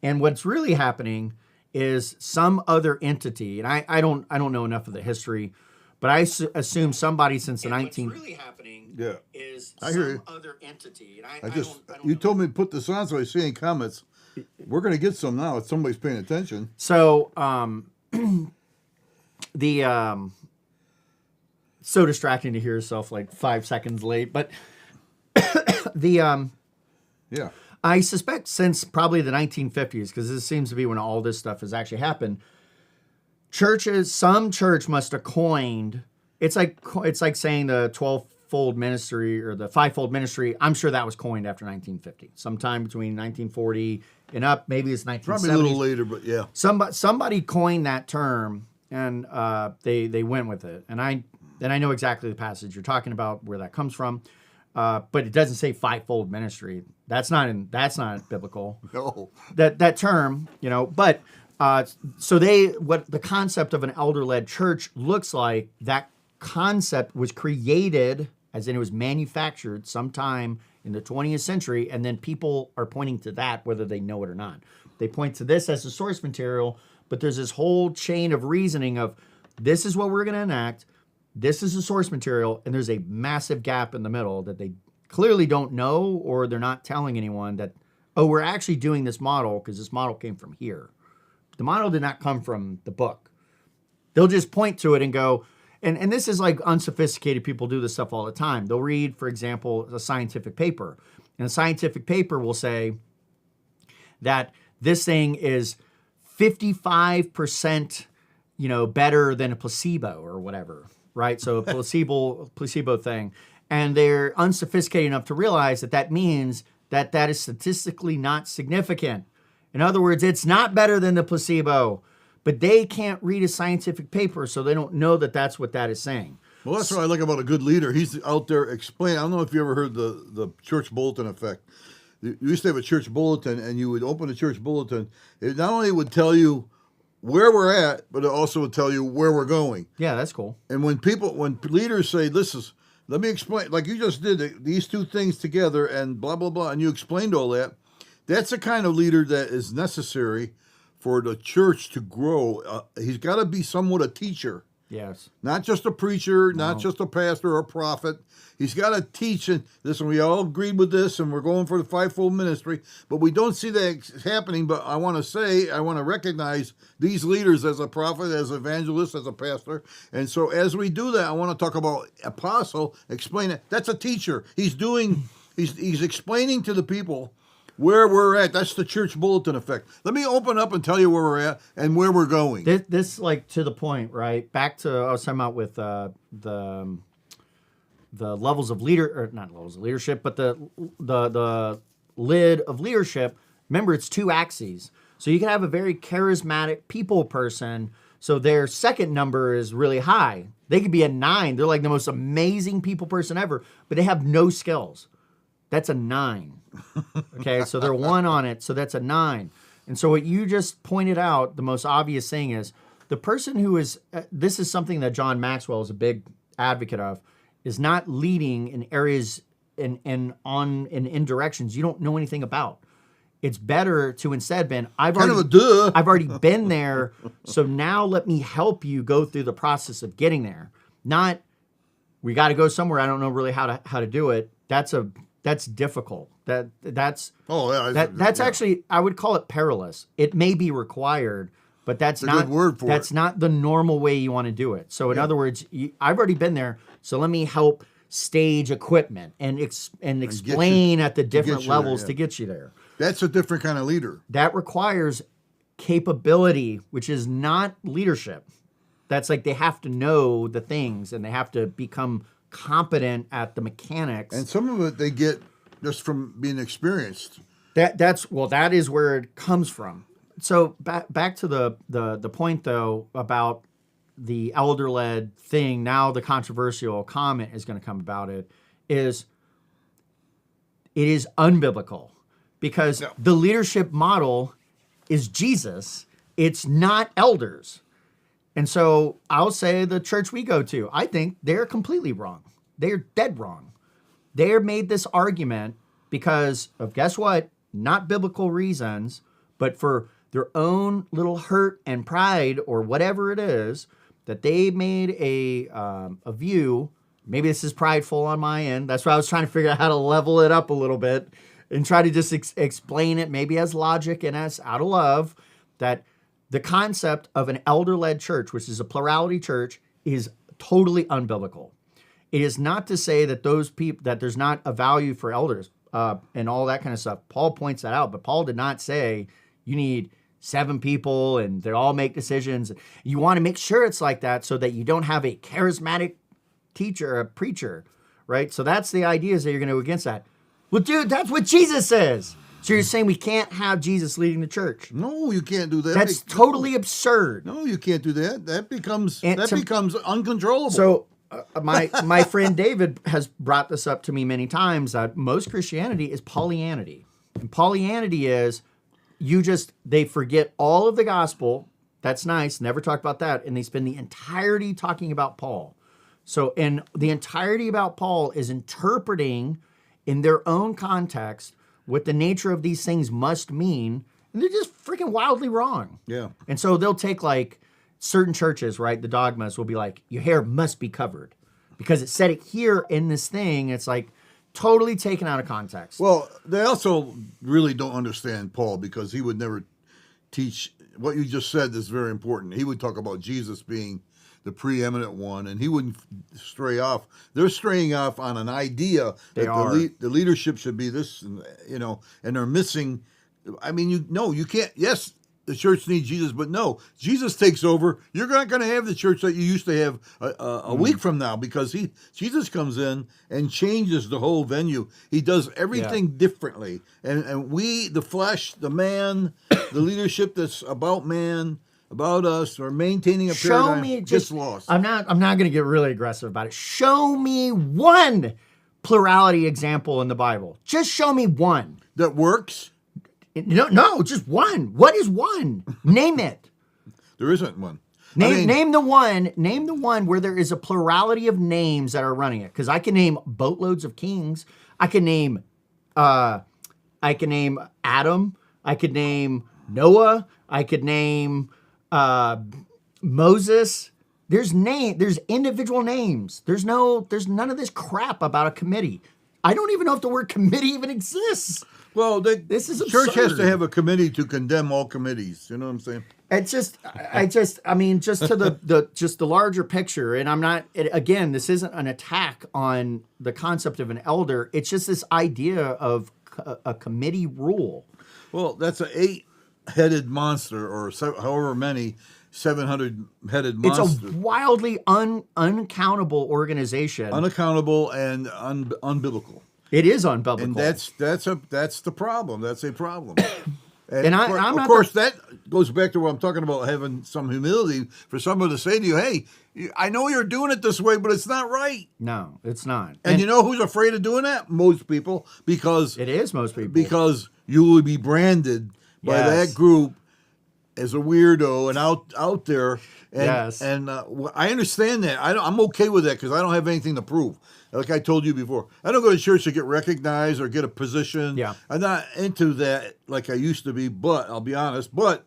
And what's really happening is some other entity, and I don't know enough of the history, but I assume somebody since the 19. What's really happening is some other entity, and I don't you told me to put this on, so I see any comments. We're going to get some now if somebody's paying attention. So so distracting to hear yourself like 5 seconds late, but I suspect since probably the 1950s, because this seems to be when all this stuff has actually happened, some church must have coined, it's like saying the 12-fold ministry or the 5-fold ministry. I'm sure that was coined after 1950, sometime between 1940 and up. Maybe it's 1970s. Probably a little later, but yeah. Somebody coined that term, and they went with it. And I know exactly the passage you're talking about, where that comes from. But it doesn't say 5-fold ministry. That's not biblical. No. That term, but so what the concept of an elder-led church looks like, that concept was created, as in it was manufactured sometime in the 20th century, and then people are pointing to that whether they know it or not. They point to this as the source material, but there's this whole chain of reasoning of this is what we're going to enact. This is the source material, and there's a massive gap in the middle that they clearly don't know, or they're not telling anyone that, oh, we're actually doing this model because this model came from here. The model did not come from the book. They'll just point to it and go, and this is like unsophisticated people do this stuff all the time. They'll read, for example, a scientific paper, and a scientific paper will say that this thing is 55%, better than a placebo or whatever. Right, so a placebo thing, and they're unsophisticated enough to realize that means that is statistically not significant. In other words, it's not better than the placebo, but they can't read a scientific paper, so they don't know that that's what that is saying. Well, that's what I like about a good leader. He's out there explaining. I don't know if you ever heard the church bulletin effect. You used to have a church bulletin, and you would open the church bulletin. It not only would tell you where we're at, but it also will tell you where we're going. Yeah, that's cool. And when leaders say, let me explain, like you just did, these two things together and blah, blah, blah, and you explained all that, that's the kind of leader that is necessary for the church to grow. He's got to be somewhat a teacher. Yes. Not just a preacher, not just a pastor or a prophet. He's got to teach. And listen, we all agreed with this, and we're going for the 5-fold ministry, but we don't see that happening. But I want to recognize these leaders as a prophet, as an evangelist, as a pastor. And so as we do that, I want to talk about apostle, explain it. That's a teacher. He's explaining to the people where we're at. That's the church bulletin effect. Let me open up and tell you where we're at and where we're going. This like to the point, right? Back to I was talking about with the levels of not levels of leadership, but the lid of leadership. Remember, it's 2 axes. So you can have a very charismatic people person. So their second number is really high. They could be a 9. They're like the most amazing people person ever, but they have no skills. That's a 9. Okay, so they're 1 on it, so that's a 9. And so what you just pointed out, the most obvious thing is the person who is, this is something that John Maxwell is a big advocate of, is not leading in areas and in directions you don't know anything about. It's better to instead I've already been there, so now let me help you go through the process of getting there. Not, we got to go somewhere, I don't know really how to do it. That's difficult. That's actually, I would call it perilous. It may be required, but that's not good word for that's it. not the normal way you want to do it. So in other words, I've already been there, so let me help stage equipment and explain at the different levels to get you there. That's a different kind of leader. That requires capability, which is not leadership. That's like they have to know the things and they have to become competent at the mechanics. And some of it they get just from being experienced. That is where it comes from. So back to the point though about the elder-led thing. Now the controversial comment is going to come about it is unbiblical because the leadership model is Jesus. It's not elders. And so I'll say the church we go to, I think they're completely wrong. They're dead wrong. They're made this argument because of, guess what? Not biblical reasons, but for their own little hurt and pride or whatever it is, that they made a view. Maybe this is prideful on my end. That's why I was trying to figure out how to level it up a little bit and try to just explain it maybe as logic and as out of love, that the concept of an elder-led church, which is a plurality church, is totally unbiblical. It is not to say that those people, that there's not a value for elders and all that kind of stuff. Paul points that out, but Paul did not say you need 7 people and they all make decisions. You want to make sure it's like that so that you don't have a charismatic teacher, a preacher, right? So that's the idea, is that you're going to go against that. Well, dude, that's what Jesus says. So you're saying we can't have Jesus leading the church? No, you can't do that. That's totally absurd. No, you can't do that. That becomes uncontrollable. So my friend David has brought this up to me many times, that most Christianity is Pollyanity. And Pollyanity is they forget all of the gospel. That's nice. Never talk about that. And they spend the entirety talking about Paul. So, and the entirety about Paul is interpreting in their own context what the nature of these things must mean. And they're just freaking wildly wrong. Yeah. And so they'll take like certain churches, right? The dogmas will be like, your hair must be covered because it said it here in this thing. It's like totally taken out of context. Well, they also really don't understand Paul, because he would never teach what you just said is very important. He would talk about Jesus being the preeminent one, and he wouldn't stray off. They're straying off on an idea that the leadership should be this, and they're missing. I mean, you can't. Yes, the church needs Jesus, but no, Jesus takes over. You're not going to have the church that you used to have a week from now, because Jesus comes in and changes the whole venue. He does everything differently, and we, the flesh, the man, the leadership that's about man, about us, are maintaining a paradigm. Show me, just lost. I'm not going to get really aggressive about it. Show me one plurality example in the Bible. Just show me one that works. No, just one. What is one? Name it. There isn't one. Name the one where there is a plurality of names that are running it. Because I can name boatloads of kings. I can name Adam. I could name Noah. I could name Moses. There's individual names. There's none of this crap about a committee. I don't even know if the word committee even exists. Well, this is church absurd. has to have a committee to condemn all committees. You know what I'm saying? It's just, I mean, just to the larger picture. And I'm not, again, this isn't an attack on the concept of an elder. It's just this idea of a committee rule. Well, that's an 8-headed monster, or however many 700-headed monster. It's a wildly uncountable organization. Unaccountable and unbiblical. It is unbiblical. And that's the problem. That's a problem. And of course, that goes back to what I'm talking about, having some humility for someone to say to you, hey, I know you're doing it this way, but it's not right. No, it's not. And you know who's afraid of doing that? Most people, because it is most people. Because you will be branded by that group as a weirdo and out there. And, Yes. and I understand that. I'm okay with that because I don't have anything to prove. Like I told you before, I don't go to church to get recognized or get a position. Yeah. I'm not into that like I used to be, but I'll be honest. But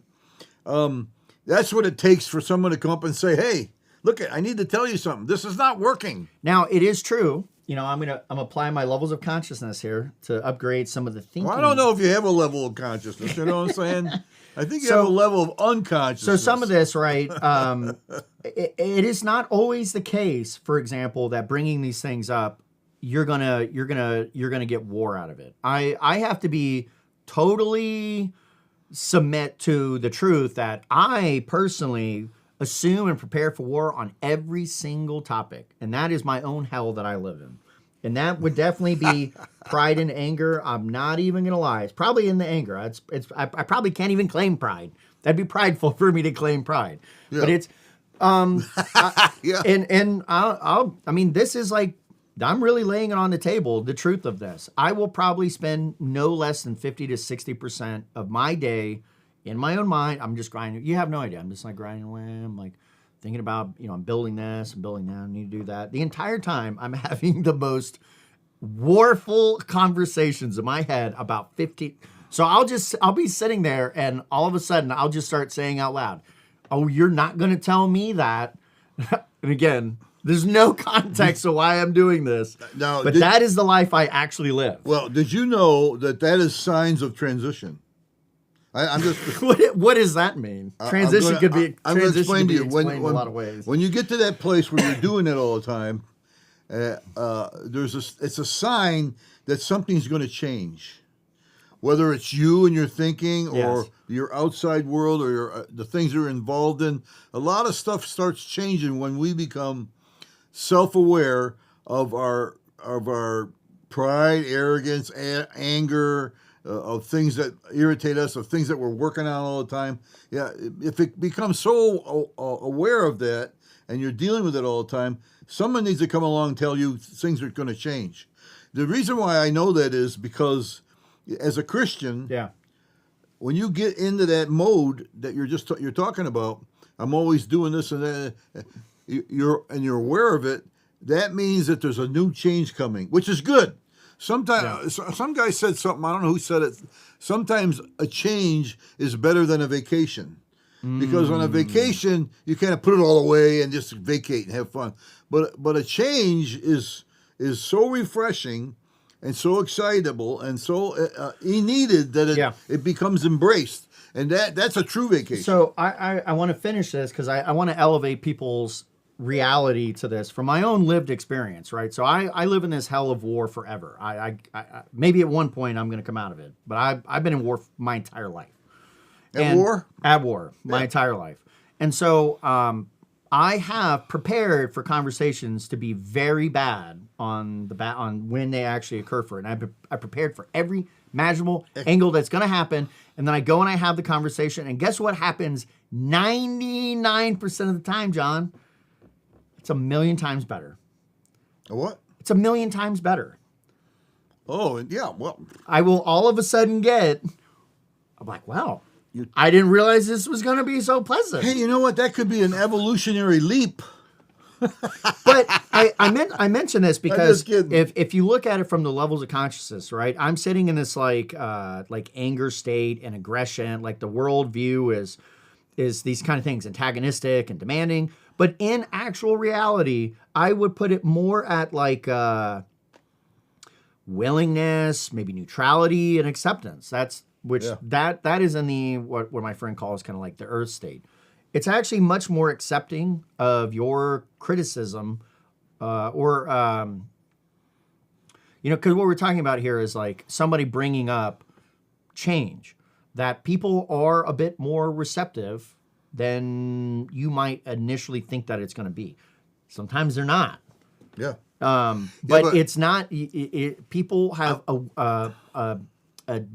that's what it takes for someone to come up and say, hey, look, I need to tell you something. This is not working. Now, it is true. You know, I'm applying my levels of consciousness here to upgrade some of the thinking. Well, I don't know if you have a level of consciousness. You know what I'm saying? I think you So- have a level of unconsciousness. So some of this, right? It is not always the case. For example, that bringing these things up, you're gonna get war out of it. I have to be totally submit to the truth that I personally assume and prepare for war on every single topic, and that is my own hell that I live in. And that would definitely be pride and anger. I'm not even gonna lie. It's probably in the anger. I probably can't even claim pride. That'd be prideful for me to claim pride. Yeah. But it's Yeah. and I mean, this is like, I'm really laying it on the table, the truth of this. I will probably spend no less than 50 to 60% of my day in my own mind. I'm just grinding. You have no idea. I'm just like grinding away. I'm like thinking about, I'm building this, I'm building that, I need to do that. The entire time I'm having the most warful conversations in my head about 50. So I'll be sitting there and all of a sudden I'll just start saying out loud, oh, you're not going to tell me that. And again, there's no context to why I'm doing this. Now, but that is the life I actually live. Well, did you know that is signs of transition? I'm just. What does that mean? Transition I'm gonna transition explain could to be you explained in a lot of ways. When you get to that place where you're doing it all the time, it's a sign that something's going to change. Whether it's you and your thinking or Yes. your outside world or the things you're involved in, a lot of stuff starts changing when we become self-aware of our pride, arrogance, anger, of things that irritate us, of things that we're working on all the time. Yeah, if it becomes so aware of that and you're dealing with it all the time, someone needs to come along and tell you things are going to change. The reason why I know that is because as a Christian, Yeah. when you get into that mode that you're talking about, I'm always doing this and that, you're aware of it. That means that there's a new change coming, which is good. Sometimes some guy said something, I don't know who said it. Sometimes a change is better than a vacation. Because on a vacation, you kind of put it all away and just vacate and have fun. But a change is so refreshing and so excitable and so needed that it becomes embraced. And that's a true vacation. So I want to finish this because I want to elevate people's reality to this from my own lived experience, right? So I live in this hell of war forever. I maybe at one point I'm going to come out of it, but I've been in war my entire life. At war my entire life. And so I have prepared for conversations to be very bad on when they actually occur for it. And I prepared for every imaginable angle that's going to happen. And then I go and I have the conversation. And guess what happens 99% of the time, John? It's 1,000,000 times better. A what? It's 1,000,000 times better. Oh, yeah. Well, I will all of a sudden I'm like, wow, I didn't realize this was going to be so pleasant. hey, you know what? That could be an evolutionary leap. But I mention this because just kidding. if you look at it from the levels of consciousness, right? I'm sitting in this like anger state and aggression, like the world view is these kind of things, antagonistic and demanding. But in actual reality, I would put it more at like willingness, maybe neutrality and acceptance. That is in the what my friend calls kind of like the earth state. It's actually much more accepting of your criticism, because what we're talking about here is like somebody bringing up change, that people are a bit more receptive than you might initially think that it's going to be. Sometimes they're not. Yeah. But it's not. People have a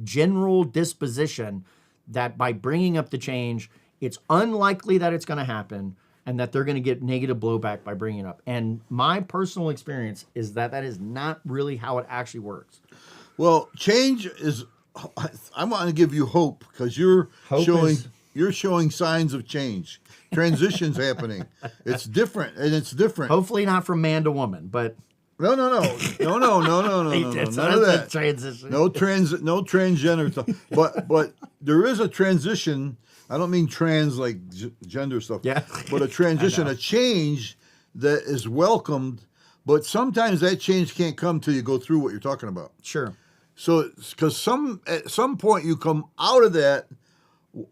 general disposition that by bringing up the change, it's unlikely that it's going to happen and that they're going to get negative blowback by bringing it up. And my personal experience is that is not really how it actually works. Well, change is. I want to give you hope because you're Hope showing. you're showing signs of change. Transitions happening. It's different, and it's different. Hopefully not from man to woman, but No. None of that. Transition. No transgender stuff. But there is a transition. I don't mean trans like gender stuff. Yeah. But a transition, a change that is welcomed. But sometimes that change can't come till you go through what you're talking about. Sure. So, because at some point you come out of that.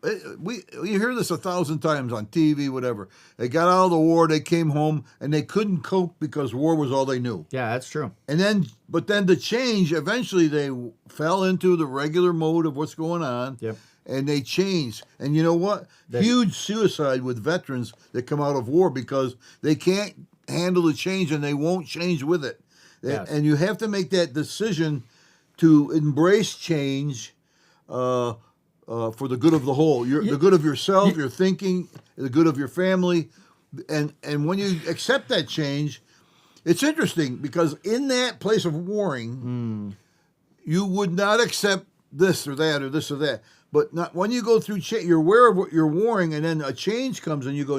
You hear this 1,000 times on TV, whatever. They got out of the war, they came home, and they couldn't cope because war was all they knew. Yeah, that's true. But then the change, eventually they fell into the regular mode of what's going on. Yep. And they changed. And you know what? Huge suicide with veterans that come out of war because they can't handle the change and they won't change with it. Yes. And you have to make that decision to embrace change for the good of the whole. The good of yourself, your thinking, the good of your family. And when you accept that change, it's interesting because in that place of warring, you would not accept this or that or this or that. But not when you go through change, you're aware of what you're warring, and then a change comes, and you go,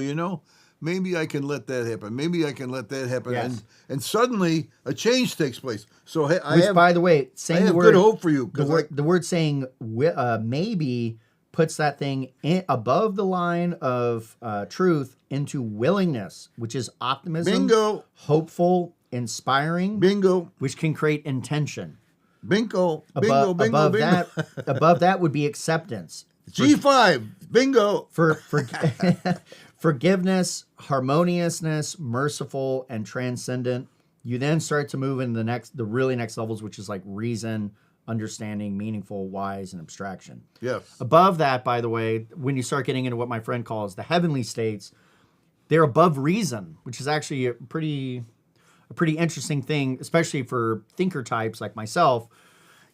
maybe I can let that happen. Maybe I can let that happen. Yes. And suddenly a change takes place. So By the way, saying I have the word, good hope for you. The word saying maybe puts that thing above the line of truth into willingness, which is optimism, Bingo. hopeful, inspiring, Bingo. which can create intention. Bingo. Above bingo. that would be acceptance. G5. Bingo. For forgiveness, harmoniousness, merciful, and transcendent. You then start to move into the really next levels, which is like reason, understanding, meaningful, wise, and abstraction. Yes. Above that, by the way, when you start getting into what my friend calls the heavenly states, they're above reason, which is actually a pretty interesting thing, especially for thinker types like myself.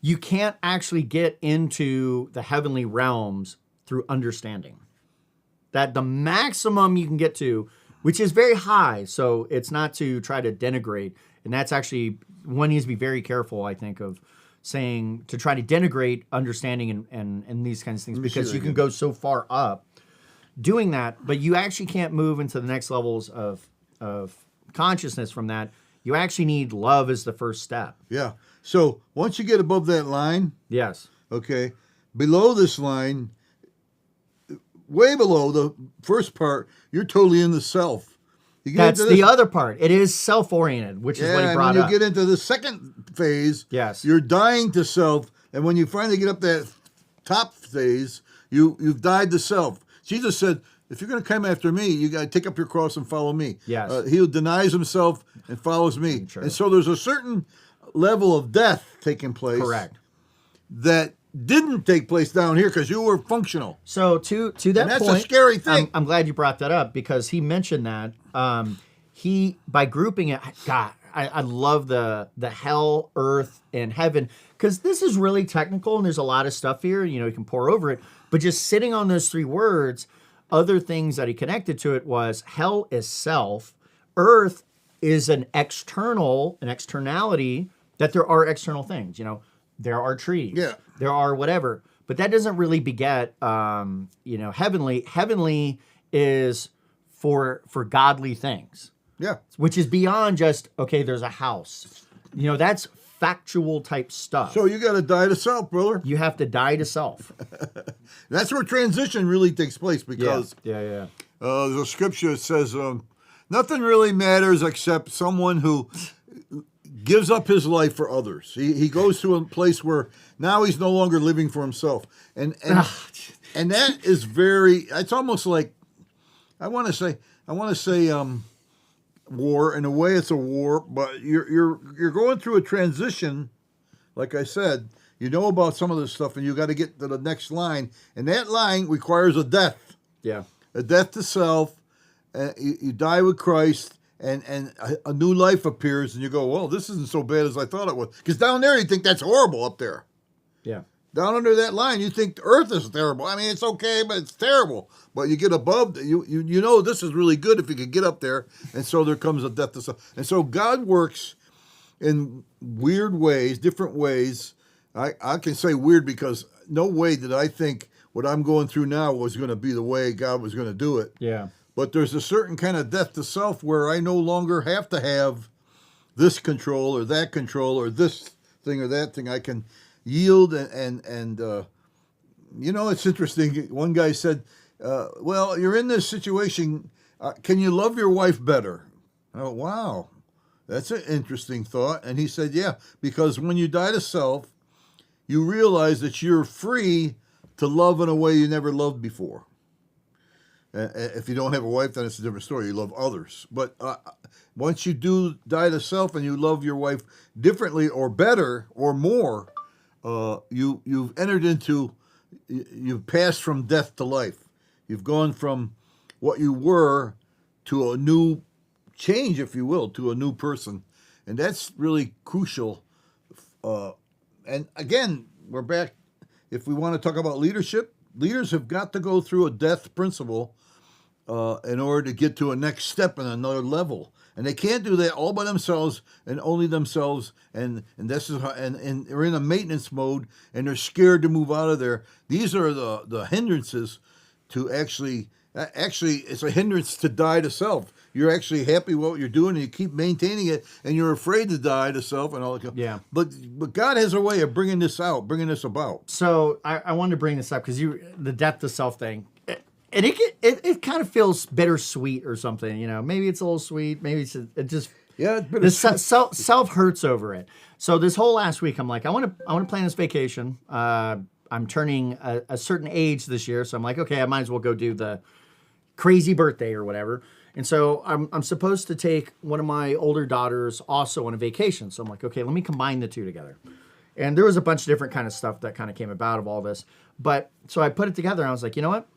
You can't actually get into the heavenly realms through understanding. That the maximum you can get to, which is very high, so it's not to try to denigrate, and that's actually, one needs to be very careful, I think, of saying, to try to denigrate understanding and these kinds of things, because you can go so far up doing that, but you actually can't move into the next levels of consciousness from that. You actually need love as the first step. Yeah. So once you get above that line, Yes. okay, below this line, way below the first part, you're totally in the self. You get That's into this, the other part. It is self-oriented, which is what he brought when up. you get into the second phase, Yes. you're dying to self, and when you finally get up that top phase, you've died to self. Jesus said, if you're going to come after me, you got to take up your cross and follow me. Yes. He who denies himself and follows me. Sure. And so there's a certain level of death taking place. Correct. That didn't take place down here because you were functional. So to that And that's point, a scary thing. I'm glad you brought that up because he mentioned that. He, by grouping it, God, I love the hell, earth, and heaven, because this is really technical and there's a lot of stuff here. You can pour over it. But just sitting on those three words, other things that he connected to it was hell is self, earth is an externality, that there are external things. There are trees. Yeah. There are whatever. But that doesn't really beget, heavenly. Heavenly is for godly things, Yeah. which is beyond just, okay, there's a house. That's factual type stuff. So you got to die to self, brother. You have to die to self. That's where transition really takes place because Yeah. there's a scripture that says nothing really matters except someone who gives up his life for others. He goes to a place where now he's no longer living for himself. And that is it's almost like, I want to say war. In a way, it's a war, but you're going through a transition. Like I said, you know about some of this stuff, and you got to get to the next line, and that line requires a death. Yeah. A death to self. You die with Christ, and a new life appears, and you go, well, this isn't so bad as I thought it was. Because down there, you think that's horrible up there. Yeah. Down under that line, you think the earth is terrible. I mean, it's okay, but it's terrible. But you get above, you know this is really good if you could get up there. And so there comes a death to self. And so God works in weird ways, different ways. I can say weird because no way did I think what I'm going through now was going to be the way God was going to do it. Yeah. But there's a certain kind of death to self where I no longer have to have this control or that control or this thing or that thing. I can yield and it's interesting. One guy said, well, you're in this situation. Can you love your wife better? Oh, wow. That's an interesting thought. And he said, yeah, because when you die to self, you realize that you're free to love in a way you never loved before. If you don't have a wife, then it's a different story. You love others. But once you do die to self and you love your wife differently or better or more, you've entered into, you've passed from death to life. You've gone from what you were to a new change, if you will, to a new person. And that's really crucial. And again, we're back. If we want to talk about leadership, leaders have got to go through a death principle in order to get to a next step and another level. And they can't do that all by themselves and only themselves. And this is how, and they're in a maintenance mode and they're scared to move out of there. These are the hindrances to actually it's a hindrance to die to self. You're actually happy with what you're doing and you keep maintaining it and you're afraid to die to self and all that. Yeah. But God has a way of bringing this about. So I wanted to bring this up because the death to self thing, and it kind of feels bittersweet or something. You know, maybe it's a little sweet, maybe it just the self hurts over it. So this whole last week, I'm like, I want to plan this vacation. I'm turning a certain age this year, so I'm like, okay, I might as well go do the crazy birthday or whatever. And so I'm supposed to take one of my older daughters also on a vacation. So I'm like, okay, let me combine the two together. And there was a bunch of different kind of stuff that kind of came about of all this. But so I put it together and I was like, you know what?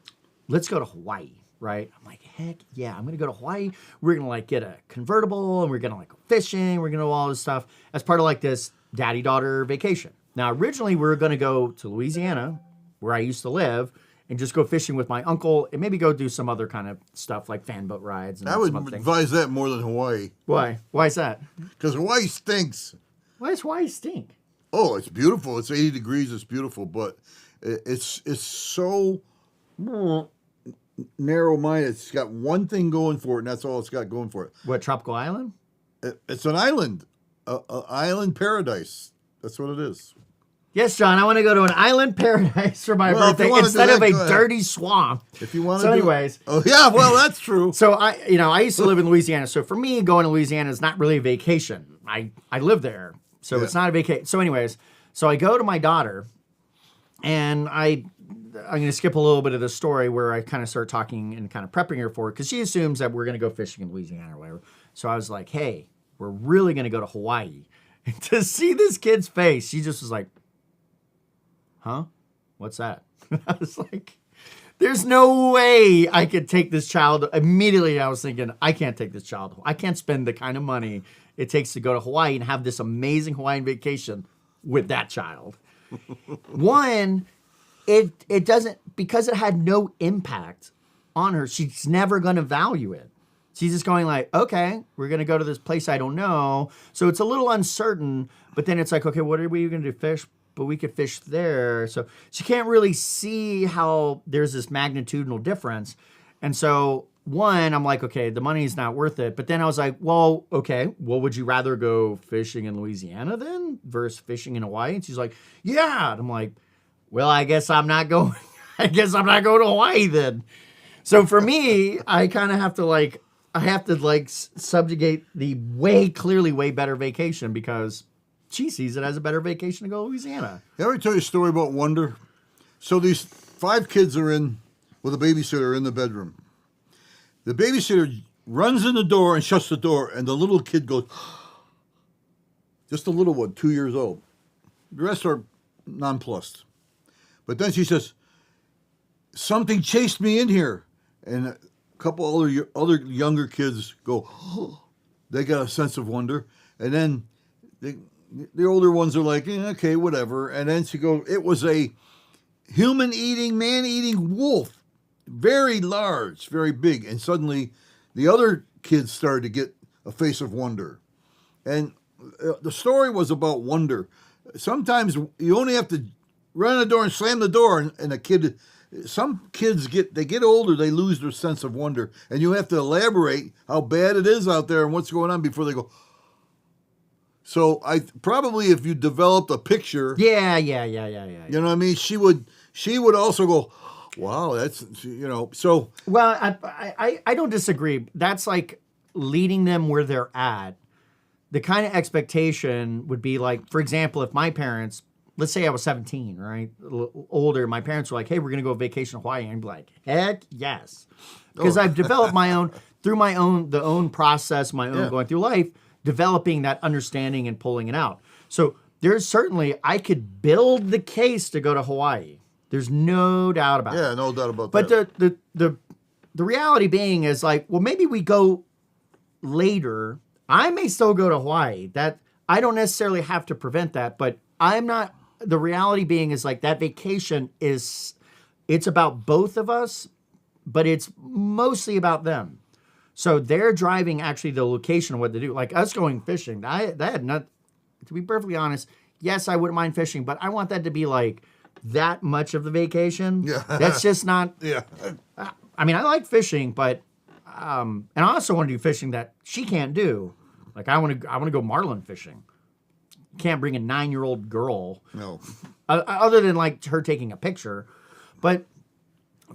Let's go to Hawaii, right? I'm like, heck yeah, I'm going to go to Hawaii. We're going to like get a convertible and we're going to like go fishing. We're going to do all this stuff as part of like this daddy-daughter vacation. Now, originally we were going to go to Louisiana where I used to live and just go fishing with my uncle and maybe go do some other kind of stuff like fan boat rides. And I would advise that more than Hawaii. Why? Why is that? Because Hawaii stinks. Why does Hawaii stink? Oh, it's beautiful. It's 80 degrees. It's beautiful, but it's so narrow-minded. It's got one thing going for it, and that's all it's got going for it. What, tropical island? It's an island, an island paradise. That's what it is. Yes, John, I want to go to an island paradise for my birthday instead of a dirty swamp. If you want to. So anyways. Oh, yeah, well, that's true. So I used to live in Louisiana. So for me, going to Louisiana is not really a vacation. I live there. So it's not a vacation. So anyways, so I go to my daughter and I'm going to skip a little bit of the story where I kind of start talking and kind of prepping her for it because she assumes that we're going to go fishing in Louisiana or whatever. So I was like, hey, we're really going to go to Hawaii. And to see this kid's face, she just was like, huh? What's that? I was like, there's no way I could take this child. Immediately I was thinking, I can't take this child. I can't spend the kind of money it takes to go to Hawaii and have this amazing Hawaiian vacation with that child. One, it doesn't, because it had no impact on her, she's never going to value it. She's just going like, okay, we're going to go to this place I don't know. So it's a little uncertain, but then it's like, okay, what are we going to do? Fish? But we could fish there. So she can't really see how there's this magnitudinal difference. And so one, I'm like, okay, the money's not worth it. But then I was like, well, okay, well, would you rather go fishing in Louisiana then versus fishing in Hawaii? And she's like, yeah. And I'm like, well, I guess I'm not going to Hawaii then. So for me, I kind of have to subjugate the way better vacation because she sees it as a better vacation to go to Louisiana. Did I ever tell you a story about Wonder? So these 5 kids are in with a babysitter in the bedroom. The babysitter runs in the door and shuts the door, and the little kid goes, just a little one, 2 years old. The rest are nonplussed. But then she says, something chased me in here. And a couple other younger kids go, oh. They got a sense of wonder. And then the older ones are like, okay, whatever. And then she goes, it was a human-eating, man-eating wolf. Very large, very big. And suddenly the other kids started to get a face of wonder. And the story was about wonder. Sometimes you only have to run the door and slam the door, and a kid some kids get older, they lose their sense of wonder, and you have to elaborate how bad it is out there and what's going on before they go. So I probably if you developed a picture, Yeah. you know what I mean. She would also go, wow, that's So Well, I don't disagree. That's like leading them where they're at. The kind of expectation would be like, for example, if my parents, let's say I was 17, right, a little older, my parents were like, "Hey, we're gonna go on vacation to Hawaii," and I'd be like, "Heck yes," because I've developed my own through the own process, my own going through life, developing that understanding and pulling it out. So there's certainly I could build the case to go to Hawaii. There's no doubt about it. yeah, no doubt about But that. the reality being is like, well, maybe we go later. I may still go to Hawaii. That I don't necessarily have to prevent that, but I'm not. The reality being is like that vacation it's about both of us, but it's mostly about them. So they're driving actually the location of what to do. Like us going fishing, that had not. To be perfectly honest, yes, I wouldn't mind fishing, but I want that to be like that much of the vacation. Yeah. That's just not. Yeah, I mean, I like fishing, but and I also want to do fishing that she can't do. Like I want to go marlin fishing. You can't bring a 9-year-old girl, no. other than like her taking a picture. But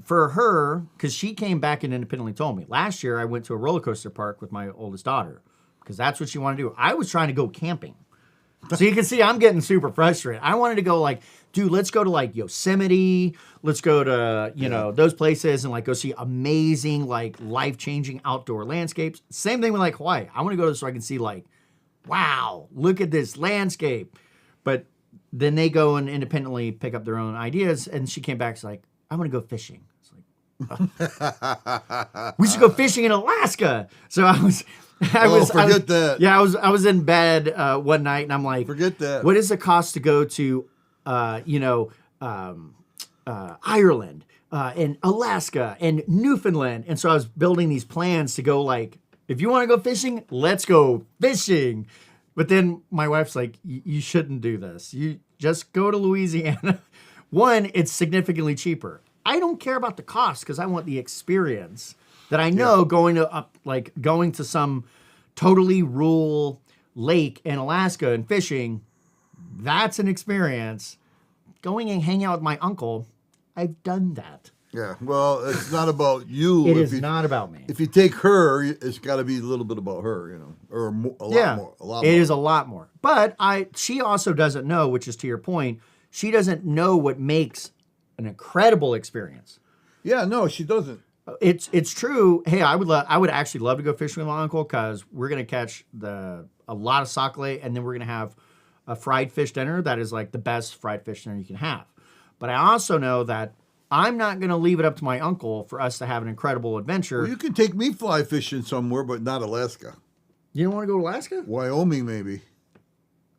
for her, because she came back and independently told me last year, I went to a roller coaster park with my oldest daughter because that's what she wanted to do. I was trying to go camping. So you can see I'm getting super frustrated. I wanted to go like, dude, let's go to like Yosemite. Let's go to, those places and like go see amazing, like life-changing outdoor landscapes. Same thing with like Hawaii. I want to go so I can see like, wow, look at this landscape. But then they go and independently pick up their own ideas. And she came back, she's like, I want to go fishing. It's like, we should go fishing in Alaska. So forget that. Yeah, I was in bed one night and I'm like, Forget that. What is the cost to go to, Ireland and Alaska and Newfoundland? And so I was building these plans to go like, if you want to go fishing, let's go fishing. But then my wife's like, you shouldn't do this. You just go to Louisiana. One, it's significantly cheaper. I don't care about the cost because I want the experience that I know going to some totally rural lake in Alaska and fishing. That's an experience. Going and hanging out with my uncle, I've done that. Yeah, well, it's not about you. It is not about me. If you take her, it's got to be a little bit about her, or a lot more. A lot it more. is a lot more. But she also doesn't know, which is to your point, she doesn't know what makes an incredible experience. Yeah, no, she doesn't. It's true. Hey, I would actually love to go fishing with my uncle because we're gonna catch a lot of sac-a-lait, and then we're gonna have a fried fish dinner that is like the best fried fish dinner you can have. But I also know that I'm not going to leave it up to my uncle for us to have an incredible adventure. Well, you can take me fly fishing somewhere, but not Alaska. You don't want to go to Alaska? Wyoming, maybe.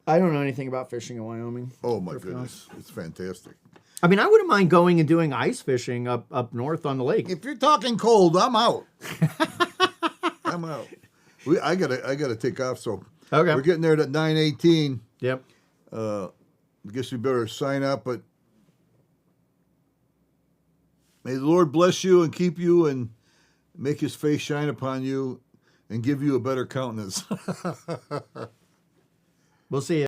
I don't know anything about fishing in Wyoming. Oh, my goodness. It's fantastic. I mean, I wouldn't mind going and doing ice fishing up north on the lake. If you're talking cold, I'm out. I'm out. I gotta take off, so Okay. we're getting there at 9:18. Yep. I guess we better sign up, but may the Lord bless you and keep you and make his face shine upon you and give you a better countenance. We'll see you.